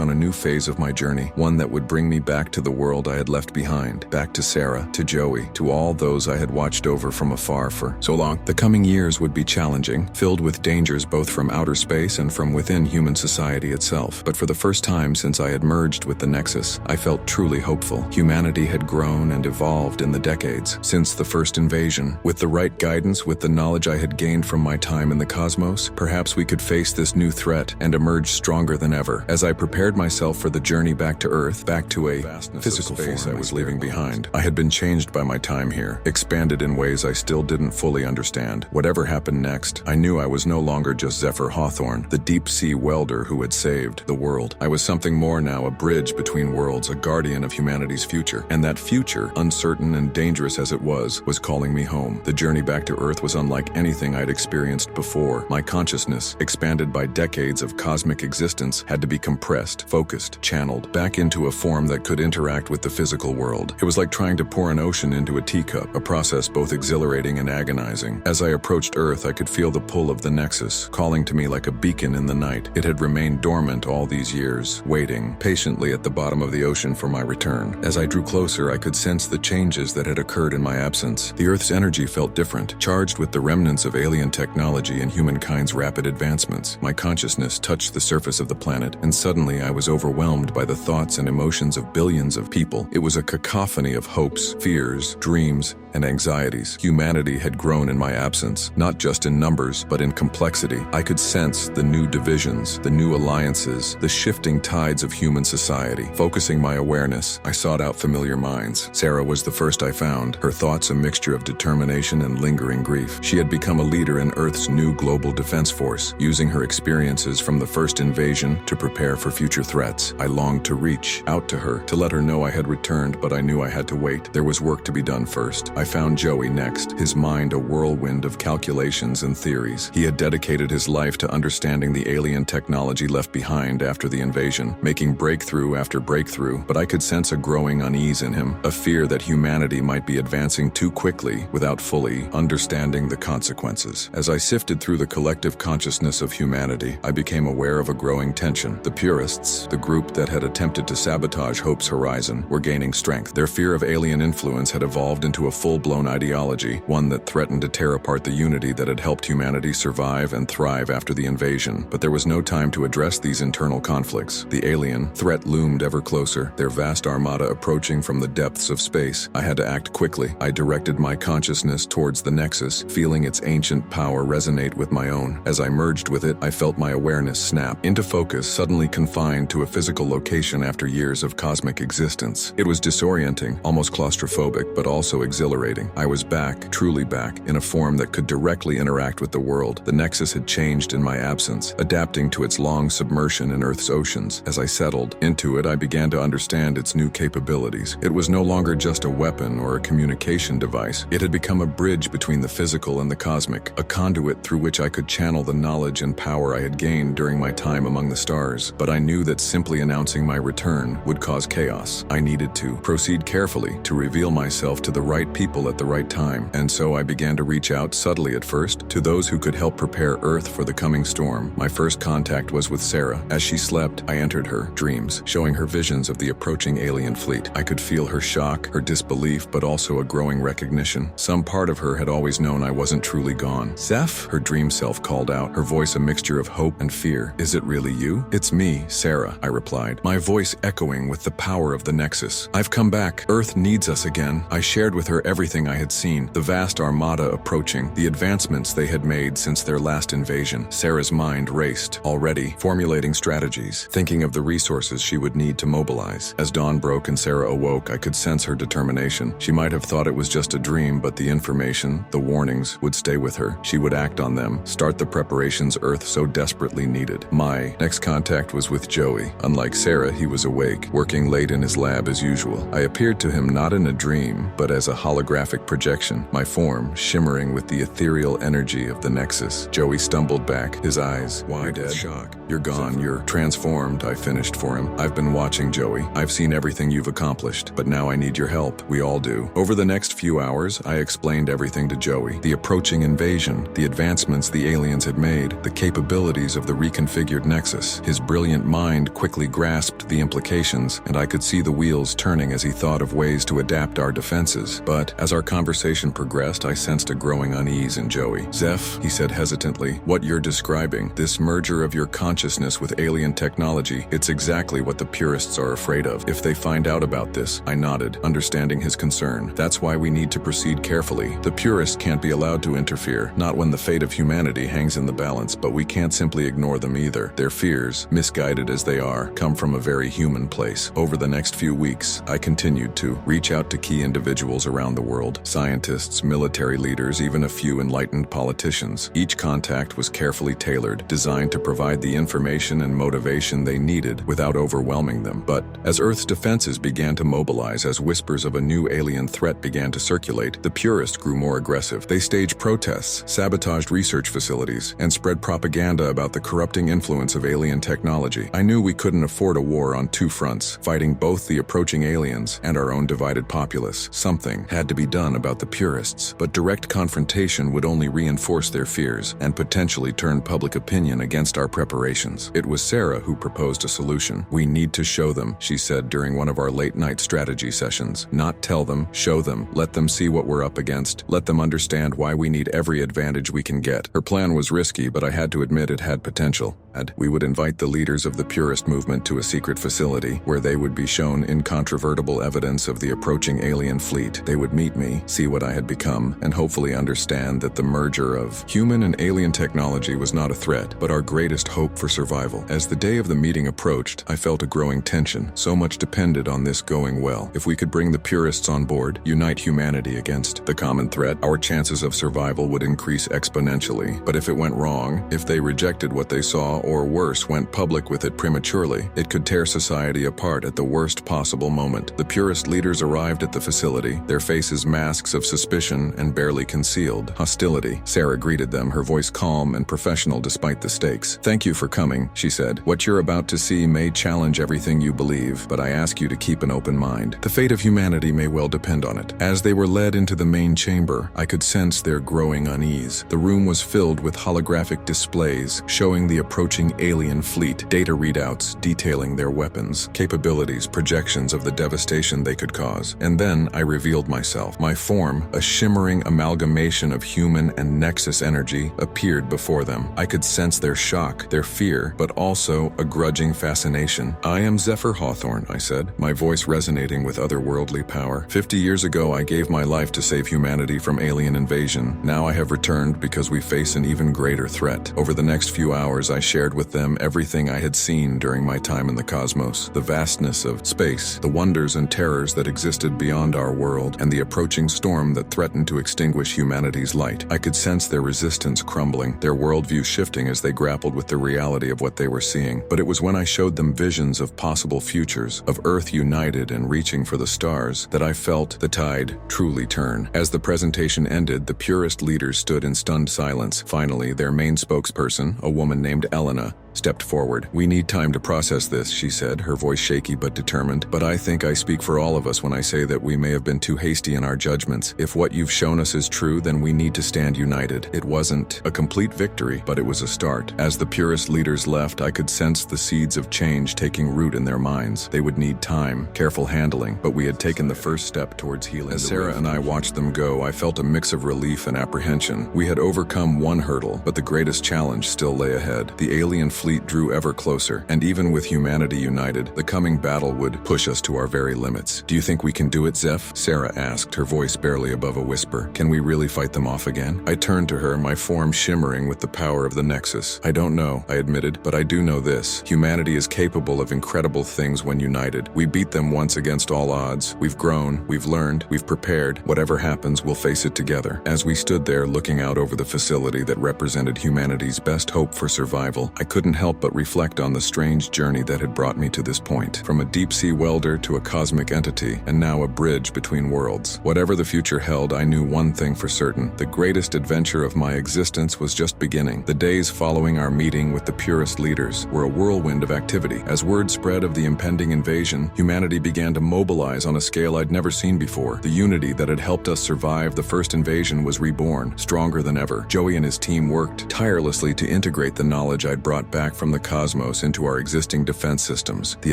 on a new phase of my journey, one that would bring me back to the world I had left behind, back to Sarah, to Joey, to all those I had watched over from afar for so long. The coming years would be challenging, filled with dangers both from outer space and from within human society itself. But for the first time since I had merged with the Nexus, I felt truly hopeful. Humanity had grown and evolved in the decades since the first invasion. With the right guidance, with the knowledge I had gained from my time in the cosmos, perhaps we could face this new threat and emerge stronger than ever. As I prepared myself for the journey back to Earth, back to a physical space I was leaving behind, I had been changed by my time here, expanded in ways I still didn't fully understand. Whatever happened next, I knew I was no longer just Zephyr Hawthorne, the deep-sea welder who had saved the world. I was something more now, a bridge between worlds, a guardian of humanity's future. And that future, uncertain and dangerous as it was calling me home. The journey back to Earth was unlike anything I'd experienced before. My consciousness, expanded by decades of cosmic existence, had to be compressed, focused, channeled, back into a form that could interact with the physical world. It was like trying to pour an ocean into a teacup, a process both exhilarating and agonizing. As I approached Earth, I could feel the pull of the Nexus, calling to me like a beacon in the night. It had remained dormant all these years, waiting patiently at the bottom of the ocean for my return. As I drew closer, I could sense the changes that had occurred in my absence. The Earth's energy felt different, charged with the remnants of alien technology and humankind's rapid advancements. My consciousness touched the surface of the planet, and suddenly I was overwhelmed by the thoughts and emotions of billions of people. It was a cacophony of hopes, fears, dreams, and anxieties. Humanity had grown in my absence, not just in numbers, but in complexity. I could sense the new divisions, the new alliances, the shifting tides of human society. Focusing my awareness, I sought out familiar minds. Sarah was the first I found, her thoughts a mixture of determination and lingering grief. She had become a leader in Earth's new global defense force, using her experiences from the first invasion to prepare for future threats. I longed to reach out to her, to let her know I had returned, but I knew I had to wait. There was work to be done first. I found Joey next, his mind a whirlwind of calculations and theories. He had dedicated his life to understanding the alien technology left behind after the invasion, making breakthrough after breakthrough, but I could sense a growing unease in him, a fear that humanity might be advancing too quickly without fully understanding the consequences. As I sifted through the collective consciousness of humanity, I became aware of a growing tension. The purists, the group that had attempted to sabotage Hope's horizon, were gaining strength. Their fear of alien influence influence had evolved into a full-blown ideology, one that threatened to tear apart the unity that had helped humanity survive and thrive after the invasion. But there was no time to address these internal conflicts. The alien threat loomed ever closer, their vast armada approaching from the depths of space. I had to act quickly. I directed my consciousness towards the Nexus, feeling its ancient power resonate with my own. As I merged with it, I felt my awareness snap into focus, suddenly confined to a physical location after years of cosmic existence. It was disorienting, almost claustrophobic, but also exhilarating. I was back, truly back, in a form that could directly interact with the world. The Nexus had changed in my absence, adapting to its long submersion in Earth's oceans. As I settled into it, I began to understand its new capabilities. It was no longer just a weapon or a communication device. It had become a bridge between the physical and the cosmic, a conduit through which I could channel the knowledge and power I had gained during my time among the stars. But I knew that simply announcing my return would cause chaos. I needed to proceed carefully, to reveal myself to the right people at the right time. And so I began to reach out, subtly at first, to those who could help prepare Earth for the coming storm. My first contact was with Sarah. As she slept, I entered her dreams, showing her visions of the approaching alien fleet. I could feel her shock, her disbelief, but also a growing recognition. Some part of her had always known I wasn't truly gone. "Zeph," her dream self called out, her voice a mixture of hope and fear. "Is it really you?" "It's me, Sarah," I replied, my voice echoing with the power of the Nexus. "I've come back. Earth needs us again." I shared with her everything I had seen, the vast armada approaching, the advancements they had made since their last invasion. Sarah's mind raced, already formulating strategies, thinking of the resources she would need to mobilize. As dawn broke and Sarah awoke, I could sense her determination. She might have thought it was just a dream, but the information, the warnings, would stay with her. She would act on them, start the preparations Earth so desperately needed. My next contact was with Joey. Unlike Sarah, he was awake, working late in his lab as usual. I appeared to him not in a dream, but as a holographic projection, my form shimmering with the ethereal energy of the Nexus. Joey stumbled back, his eyes wide with shock. "You're gone, you're transformed," I finished for him. "I've been watching, Joey. I've seen everything you've accomplished, but now I need your help. We all do." Over the next few hours, I explained everything to Joey. The approaching invasion, the advancements the aliens had made, the capabilities of the reconfigured Nexus. His brilliant mind quickly grasped the implications, and I could see the wheels turning as he thought of ways to adapt our defenses. But as our conversation progressed, I sensed a growing unease in Joey. "Zeph," he said hesitantly, "what you're describing, this merger of your consciousness with alien technology, it's exactly what the purists are afraid of. If they find out about this," I nodded, understanding his concern. "That's why we need to proceed carefully. The purists can't be allowed to interfere, not when the fate of humanity hangs in the balance, but we can't simply ignore them either. Their fears, misguided as they are, come from a very human place." Over the next few weeks, I continued to reach out to key individuals around the world, scientists, military leaders, even a few enlightened politicians. Each contact was carefully tailored, designed to provide the information and motivation they needed without overwhelming them. But as Earth's defenses began to mobilize, as whispers of a new alien threat began to circulate, the purists grew more aggressive. They staged protests, sabotaged research facilities, and spread propaganda about the corrupting influence of alien technology. I knew we couldn't afford a war on two fronts, fighting both the approaching aliens and our own divided populace. Something had to be done about the purists, but direct confrontation would only reinforce their fears and potentially turn public opinion against our preparations. It was Sarah who proposed a solution. "We need to show them," she said during one of our late-night strategy sessions. "Not tell them, show them. Let them see what we're up against. Let them understand why we need every advantage we can get." Her plan was risky, but I had to admit it had potential. We would invite the leaders of the purist movement to a secret facility where they would be shown incontrovertible evidence of the approaching alien fleet. They would meet me, see what I had become, and hopefully understand that the merger of human and alien technology was not a threat, but our greatest hope for survival. As the day of the meeting approached, I felt a growing tension. So much depended on this going well. If we could bring the purists on board, unite humanity against the common threat, our chances of survival would increase exponentially. But if it went wrong, if they rejected what they saw, or worse, went public with it prematurely, it could tear society apart at the worst possible moment. The purist leaders arrived at the facility, their faces masks of suspicion and barely concealed hostility. Sarah greeted them, her voice calm and professional despite the stakes. "Thank you for coming," she said. "What you're about to see may challenge everything you believe, but I ask you to keep an open mind. The fate of humanity may well depend on it." As they were led into the main chamber, I could sense their growing unease. The room was filled with holographic displays showing the approaching alien fleet, data readouts detailing their weapons, capabilities, projections of the devastation they could cause. And Then I revealed myself. My form, a shimmering amalgamation of human and Nexus energy, appeared before them. I could sense their shock, their fear, but also a grudging fascination. "I am Zephyr Hawthorne," I said, my voice resonating with otherworldly power. 50 years ago, I gave my life to save humanity from alien invasion. Now I have returned because we face an even greater threat. Over the next few hours, I shared with them everything I had seen during my time in the cosmos, the vastness of space, the wonders and terrors that existed beyond our world, and the approaching storm that threatened to extinguish humanity's light. I could sense their resistance crumbling, their worldview shifting as they grappled with the reality of what they were seeing. But it was when I showed them visions of possible futures, of Earth united and reaching for the stars, that I felt the tide truly turn. As the presentation ended, the purist leaders stood in stunned silence. Finally, their main spokesperson, a woman named Elena, stepped forward. "We need time to process this," she said, her voice shaky but determined. "But I think I speak for all of us when I say that we may have been too hasty in our judgments. If what you've shown us is true, then we need to stand united." It wasn't a complete victory, but it was a start. As the purist leaders left, I could sense the seeds of change taking root in their minds. They would need time, careful handling, but we had taken the first step towards healing. As Sarah and I watched them go, I felt a mix of relief and apprehension. We had overcome one hurdle, but the greatest challenge still lay ahead. The alien fleet drew ever closer, and even with humanity united, the coming battle would push us to our very limits. "Do you think we can do it, Zeph?" Sarah asked, her voice barely above a whisper. "Can we really fight them off again?" I turned to her, my form shimmering with the power of the Nexus. "I don't know," I admitted, "but I do know this. Humanity is capable of incredible things when united. We beat them once against all odds. We've grown, we've learned, we've prepared. Whatever happens, we'll face it together." As we stood there looking out over the facility that represented humanity's best hope for survival, I couldn't help but reflect on the strange journey that had brought me to this point. From a deep-sea welder to a cosmic entity, and now a bridge between worlds. Whatever the future held, I knew one thing for certain. The greatest adventure of my existence was just beginning. The days following our meeting with the purist leaders were a whirlwind of activity. As word spread of the impending invasion, humanity began to mobilize on a scale I'd never seen before. The unity that had helped us survive the first invasion was reborn, stronger than ever. Joey and his team worked tirelessly to integrate the knowledge I'd brought back from the cosmos into our existing defense systems. The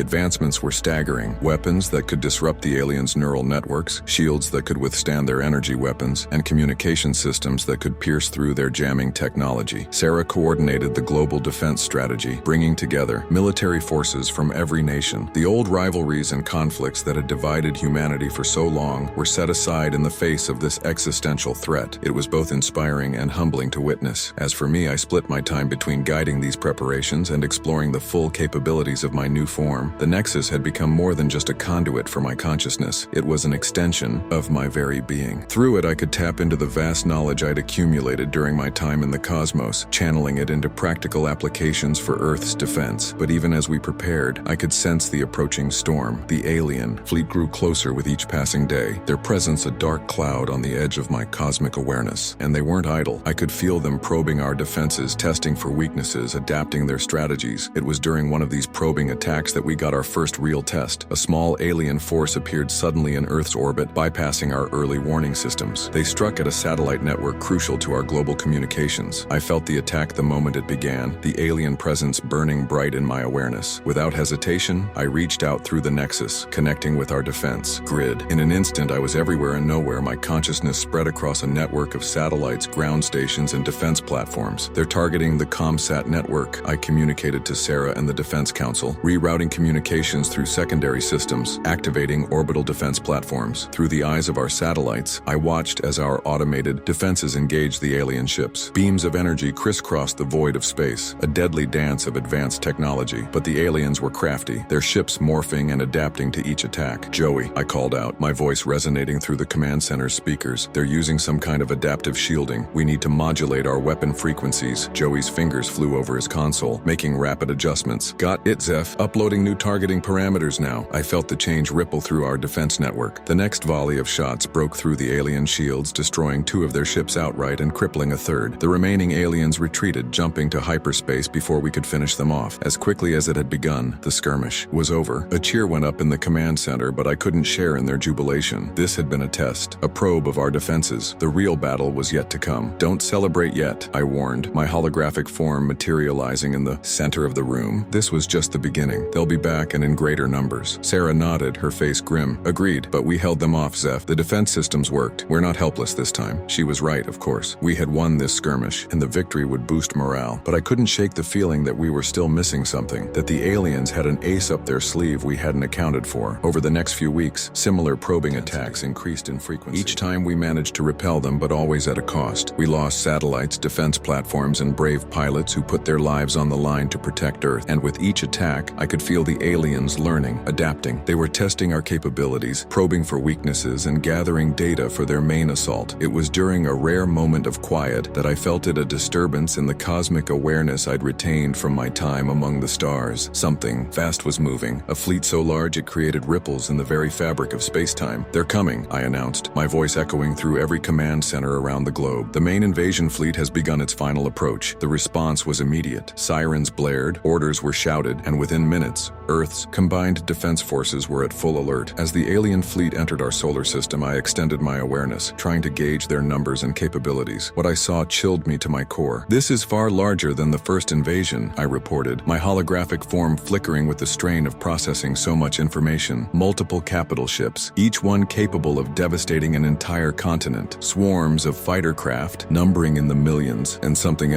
advancements were staggering. Weapons that could disrupt the aliens' neural networks, shields that could withstand their energy weapons, and communication systems that could pierce through their jamming technology. Sarah coordinated the global defense strategy, bringing together military forces from every nation. The old rivalries and conflicts that had divided humanity for so long were set aside in the face of this existential threat. It was both inspiring and humbling to witness. As for me, I split my time between guiding these preparations and exploring the full capabilities of my new form. The Nexus had become more than just a conduit for my consciousness. It was an extension of my very being. Through it, I could tap into the vast knowledge I'd accumulated during my time in the cosmos, channeling it into practical applications for Earth's defense. But even as we prepared, I could sense the approaching storm. The alien fleet grew closer with each passing day, their presence a dark cloud on the edge of my cosmic awareness. And they weren't idle. I could feel them probing our defenses, testing for weaknesses, adapting their strategies. It was during one of these probing attacks that we got our first real test. A small alien force appeared suddenly in Earth's orbit, bypassing our early warning systems. They struck at a satellite network crucial to our global communications. I felt the attack the moment it began, the alien presence burning bright in my awareness. Without hesitation, I reached out through the Nexus, connecting with our defense grid. In an instant, I was everywhere and nowhere. My consciousness spread across a network of satellites, ground stations, and defense platforms. They're targeting the ComSat network. I communicated to Sarah and the Defense Council, rerouting communications through secondary systems, activating orbital defense platforms. Through the eyes of our satellites, I watched as our automated defenses engaged the alien ships. Beams of energy crisscrossed the void of space, a deadly dance of advanced technology. But the aliens were crafty, their ships morphing and adapting to each attack. "Joey," I called out, my voice resonating through the command center's speakers. "They're using some kind of adaptive shielding. We need to modulate our weapon frequencies." Joey's fingers flew over his console, making rapid adjustments. "Got it, Zeph. Uploading new targeting parameters now." I felt the change ripple through our defense network. The next volley of shots broke through the alien shields, destroying 2 of their ships outright and crippling a third. The remaining aliens retreated, jumping to hyperspace before we could finish them off. As quickly as it had begun, the skirmish was over. A cheer went up in the command center, but I couldn't share in their jubilation. This had been a test, a probe of our defenses. The real battle was yet to come. "Don't celebrate yet," I warned, my holographic form materializing in the center of the room. This was just the beginning. They'll be back and in greater numbers. Sarah nodded, her face grim. "Agreed. agreed, but we held them off, Zeph. The defense systems worked. We're not helpless this time. She was right, of course. We had won this skirmish, and the victory would boost morale. But I couldn't shake the feeling that we were still missing something, that the aliens had an ace up their sleeve we hadn't accounted for. Over the next few weeks, similar probing attacks increased in frequency. Each time we managed to repel them, but always at a cost. We lost satellites, defense platforms, and brave pilots who put their lives on the line to protect Earth. And with each attack, I could feel the aliens learning, adapting. They were testing our capabilities, probing for weaknesses, and gathering data for their main assault. It was during a rare moment of quiet that I felt a disturbance in the cosmic awareness I'd retained from my time among the stars. Something vast was moving, a fleet so large it created ripples in the very fabric of space-time. "They're coming," I announced, my voice echoing through every command center around the globe. "The main invasion fleet has begun its final approach." The response was immediate. Sirens blared, orders were shouted, and within minutes, Earth's combined defense forces were at full alert. As the alien fleet entered our solar system, I extended my awareness, trying to gauge their numbers and capabilities. What I saw chilled me to my core. "This is far larger than the first invasion," I reported, my holographic form flickering with the strain of processing so much information. Multiple capital ships, each one capable of devastating an entire continent. Swarms of fighter craft, numbering in the millions, and something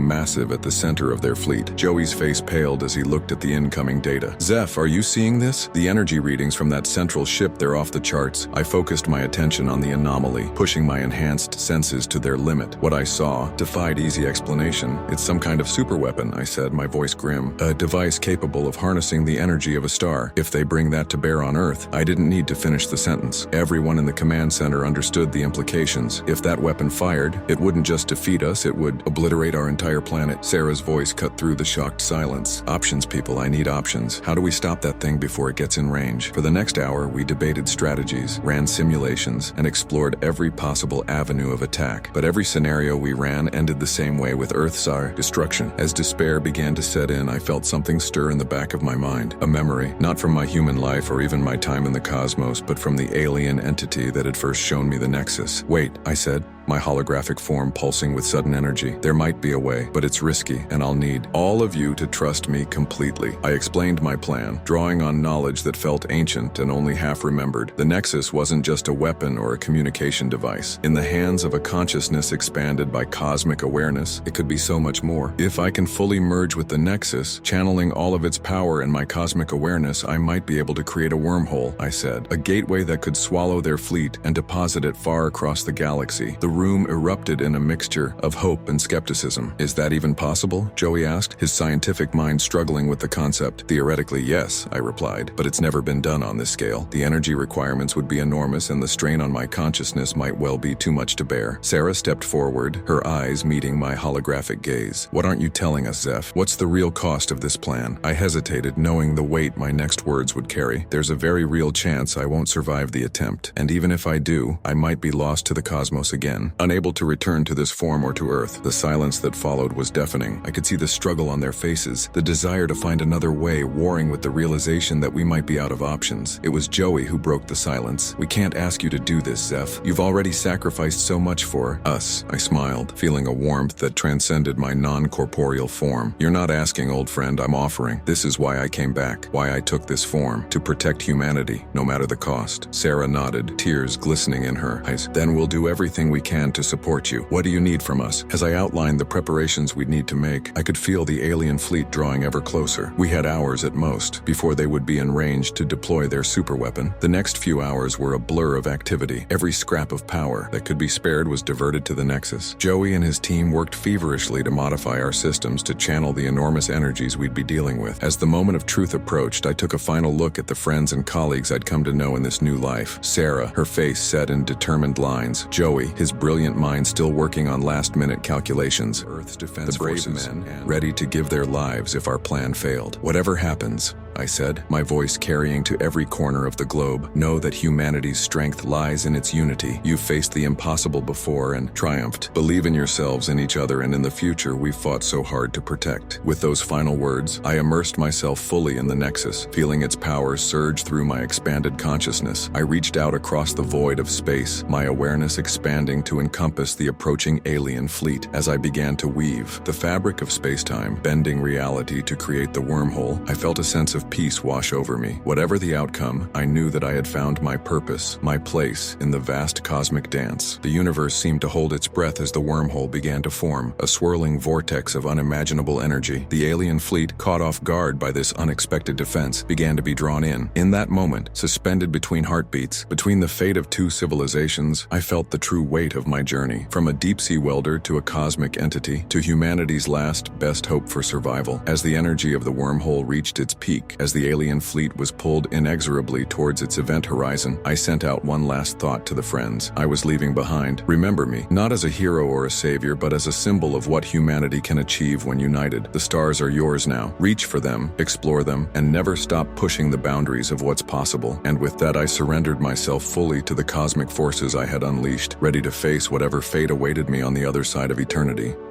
massive at the center of their fleet. Joey's face paled as he looked at the incoming data. "Zeph, are you seeing this? The energy readings from that central ship, they're off the charts." I focused my attention on the anomaly, pushing my enhanced senses to their limit. What I saw defied easy explanation. "It's some kind of superweapon," I said, my voice grim. "A device capable of harnessing the energy of a star. If they bring that to bear on Earth." I didn't need to finish the sentence. Everyone in the command center understood the implications. If that weapon fired, it wouldn't just defeat us, it would obliterate our entire planet. Sarah's voice cut through the shocked silence. "Options, people, I need options. How do we stop that thing before it gets in range?" For the next hour, we debated strategies, ran simulations, and explored every possible avenue of attack. But every scenario we ran ended the same way, with Earth's destruction. As despair began to set in, I felt something stir in the back of my mind. A memory, not from my human life or even my time in the cosmos, but from the alien entity that had first shown me the Nexus. "Wait," I said, my holographic form pulsing with sudden energy. "There might be a way, but it's risky, and I'll need all of you to trust me completely." I explained my plan, drawing on knowledge that felt ancient and only half remembered. The Nexus wasn't just a weapon or a communication device. In the hands of a consciousness expanded by cosmic awareness, it could be so much more. If I can fully merge with the Nexus, channeling all of its power and my cosmic awareness, I might be able to create a wormhole, I said. A gateway that could swallow their fleet and deposit it far across the galaxy. The room erupted in a mixture of hope and skepticism. "Is that even possible?" Joey asked, his scientific mind struggling with the concept. "Theoretically, yes," I replied, "but it's never been done on this scale. The energy requirements would be enormous, and the strain on my consciousness might well be too much to bear." Sarah stepped forward, her eyes meeting my holographic gaze. "What aren't you telling us, Zeph? What's the real cost of this plan?" I hesitated, knowing the weight my next words would carry. "There's a very real chance I won't survive the attempt, and even if I do, I might be lost to the cosmos again, unable to return to this form or to Earth." The silence that followed was deafening. I could see the struggle on their faces, the desire to find another way warring with the realization that we might be out of options. It was Joey who broke the silence. "We can't ask you to do this, Zeph. You've already sacrificed so much for us." I smiled, feeling a warmth that transcended my non-corporeal form. "You're not asking, old friend, I'm offering. This is why I came back, why I took this form, to protect humanity, no matter the cost." Sarah nodded, tears glistening in her eyes. "Then we'll do everything we can to support you. What do you need from us?" As I outlined the preparations we'd need to make, I could feel the alien fleet drawing ever closer. We had hours at most before they would be in range to deploy their superweapon. The next few hours were a blur of activity. Every scrap of power that could be spared was diverted to the Nexus. Joey and his team worked feverishly to modify our systems to channel the enormous energies we'd be dealing with. As the moment of truth approached, I took a final look at the friends and colleagues I'd come to know in this new life. Sarah, her face set in determined lines. Joey, his brilliant mind still working on last-minute calculations. Earth's defense forces, ready to give their lives if our plan failed. "Whatever happens," I said, my voice carrying to every corner of the globe, "know that humanity's strength lies in its unity. You've faced the impossible before and triumphed. Believe in yourselves, in each other, and in the future we've fought so hard to protect." With those final words, I immersed myself fully in the Nexus, feeling its power surge through my expanded consciousness. I reached out across the void of space, my awareness expanding to encompass the approaching alien fleet. As I began to weave the fabric of space-time, bending reality to create the wormhole, I felt a sense of of peace wash over me. Whatever the outcome, I knew that I had found my purpose, my place in the vast cosmic dance. The universe seemed to hold its breath as the wormhole began to form, a swirling vortex of unimaginable energy. The alien fleet, caught off guard by this unexpected defense, began to be drawn in. In that moment, suspended between heartbeats, between the fate of two civilizations, I felt the true weight of my journey. From a deep-sea welder to a cosmic entity, to humanity's last, best hope for survival. As the energy of the wormhole reached its peak, as the alien fleet was pulled inexorably towards its event horizon, I sent out one last thought to the friends I was leaving behind. Remember me, not as a hero or a savior, but as a symbol of what humanity can achieve when united. The stars are yours now. Reach for them, explore them, and never stop pushing the boundaries of what's possible. And with that, I surrendered myself fully to the cosmic forces I had unleashed, ready to face whatever fate awaited me on the other side of eternity.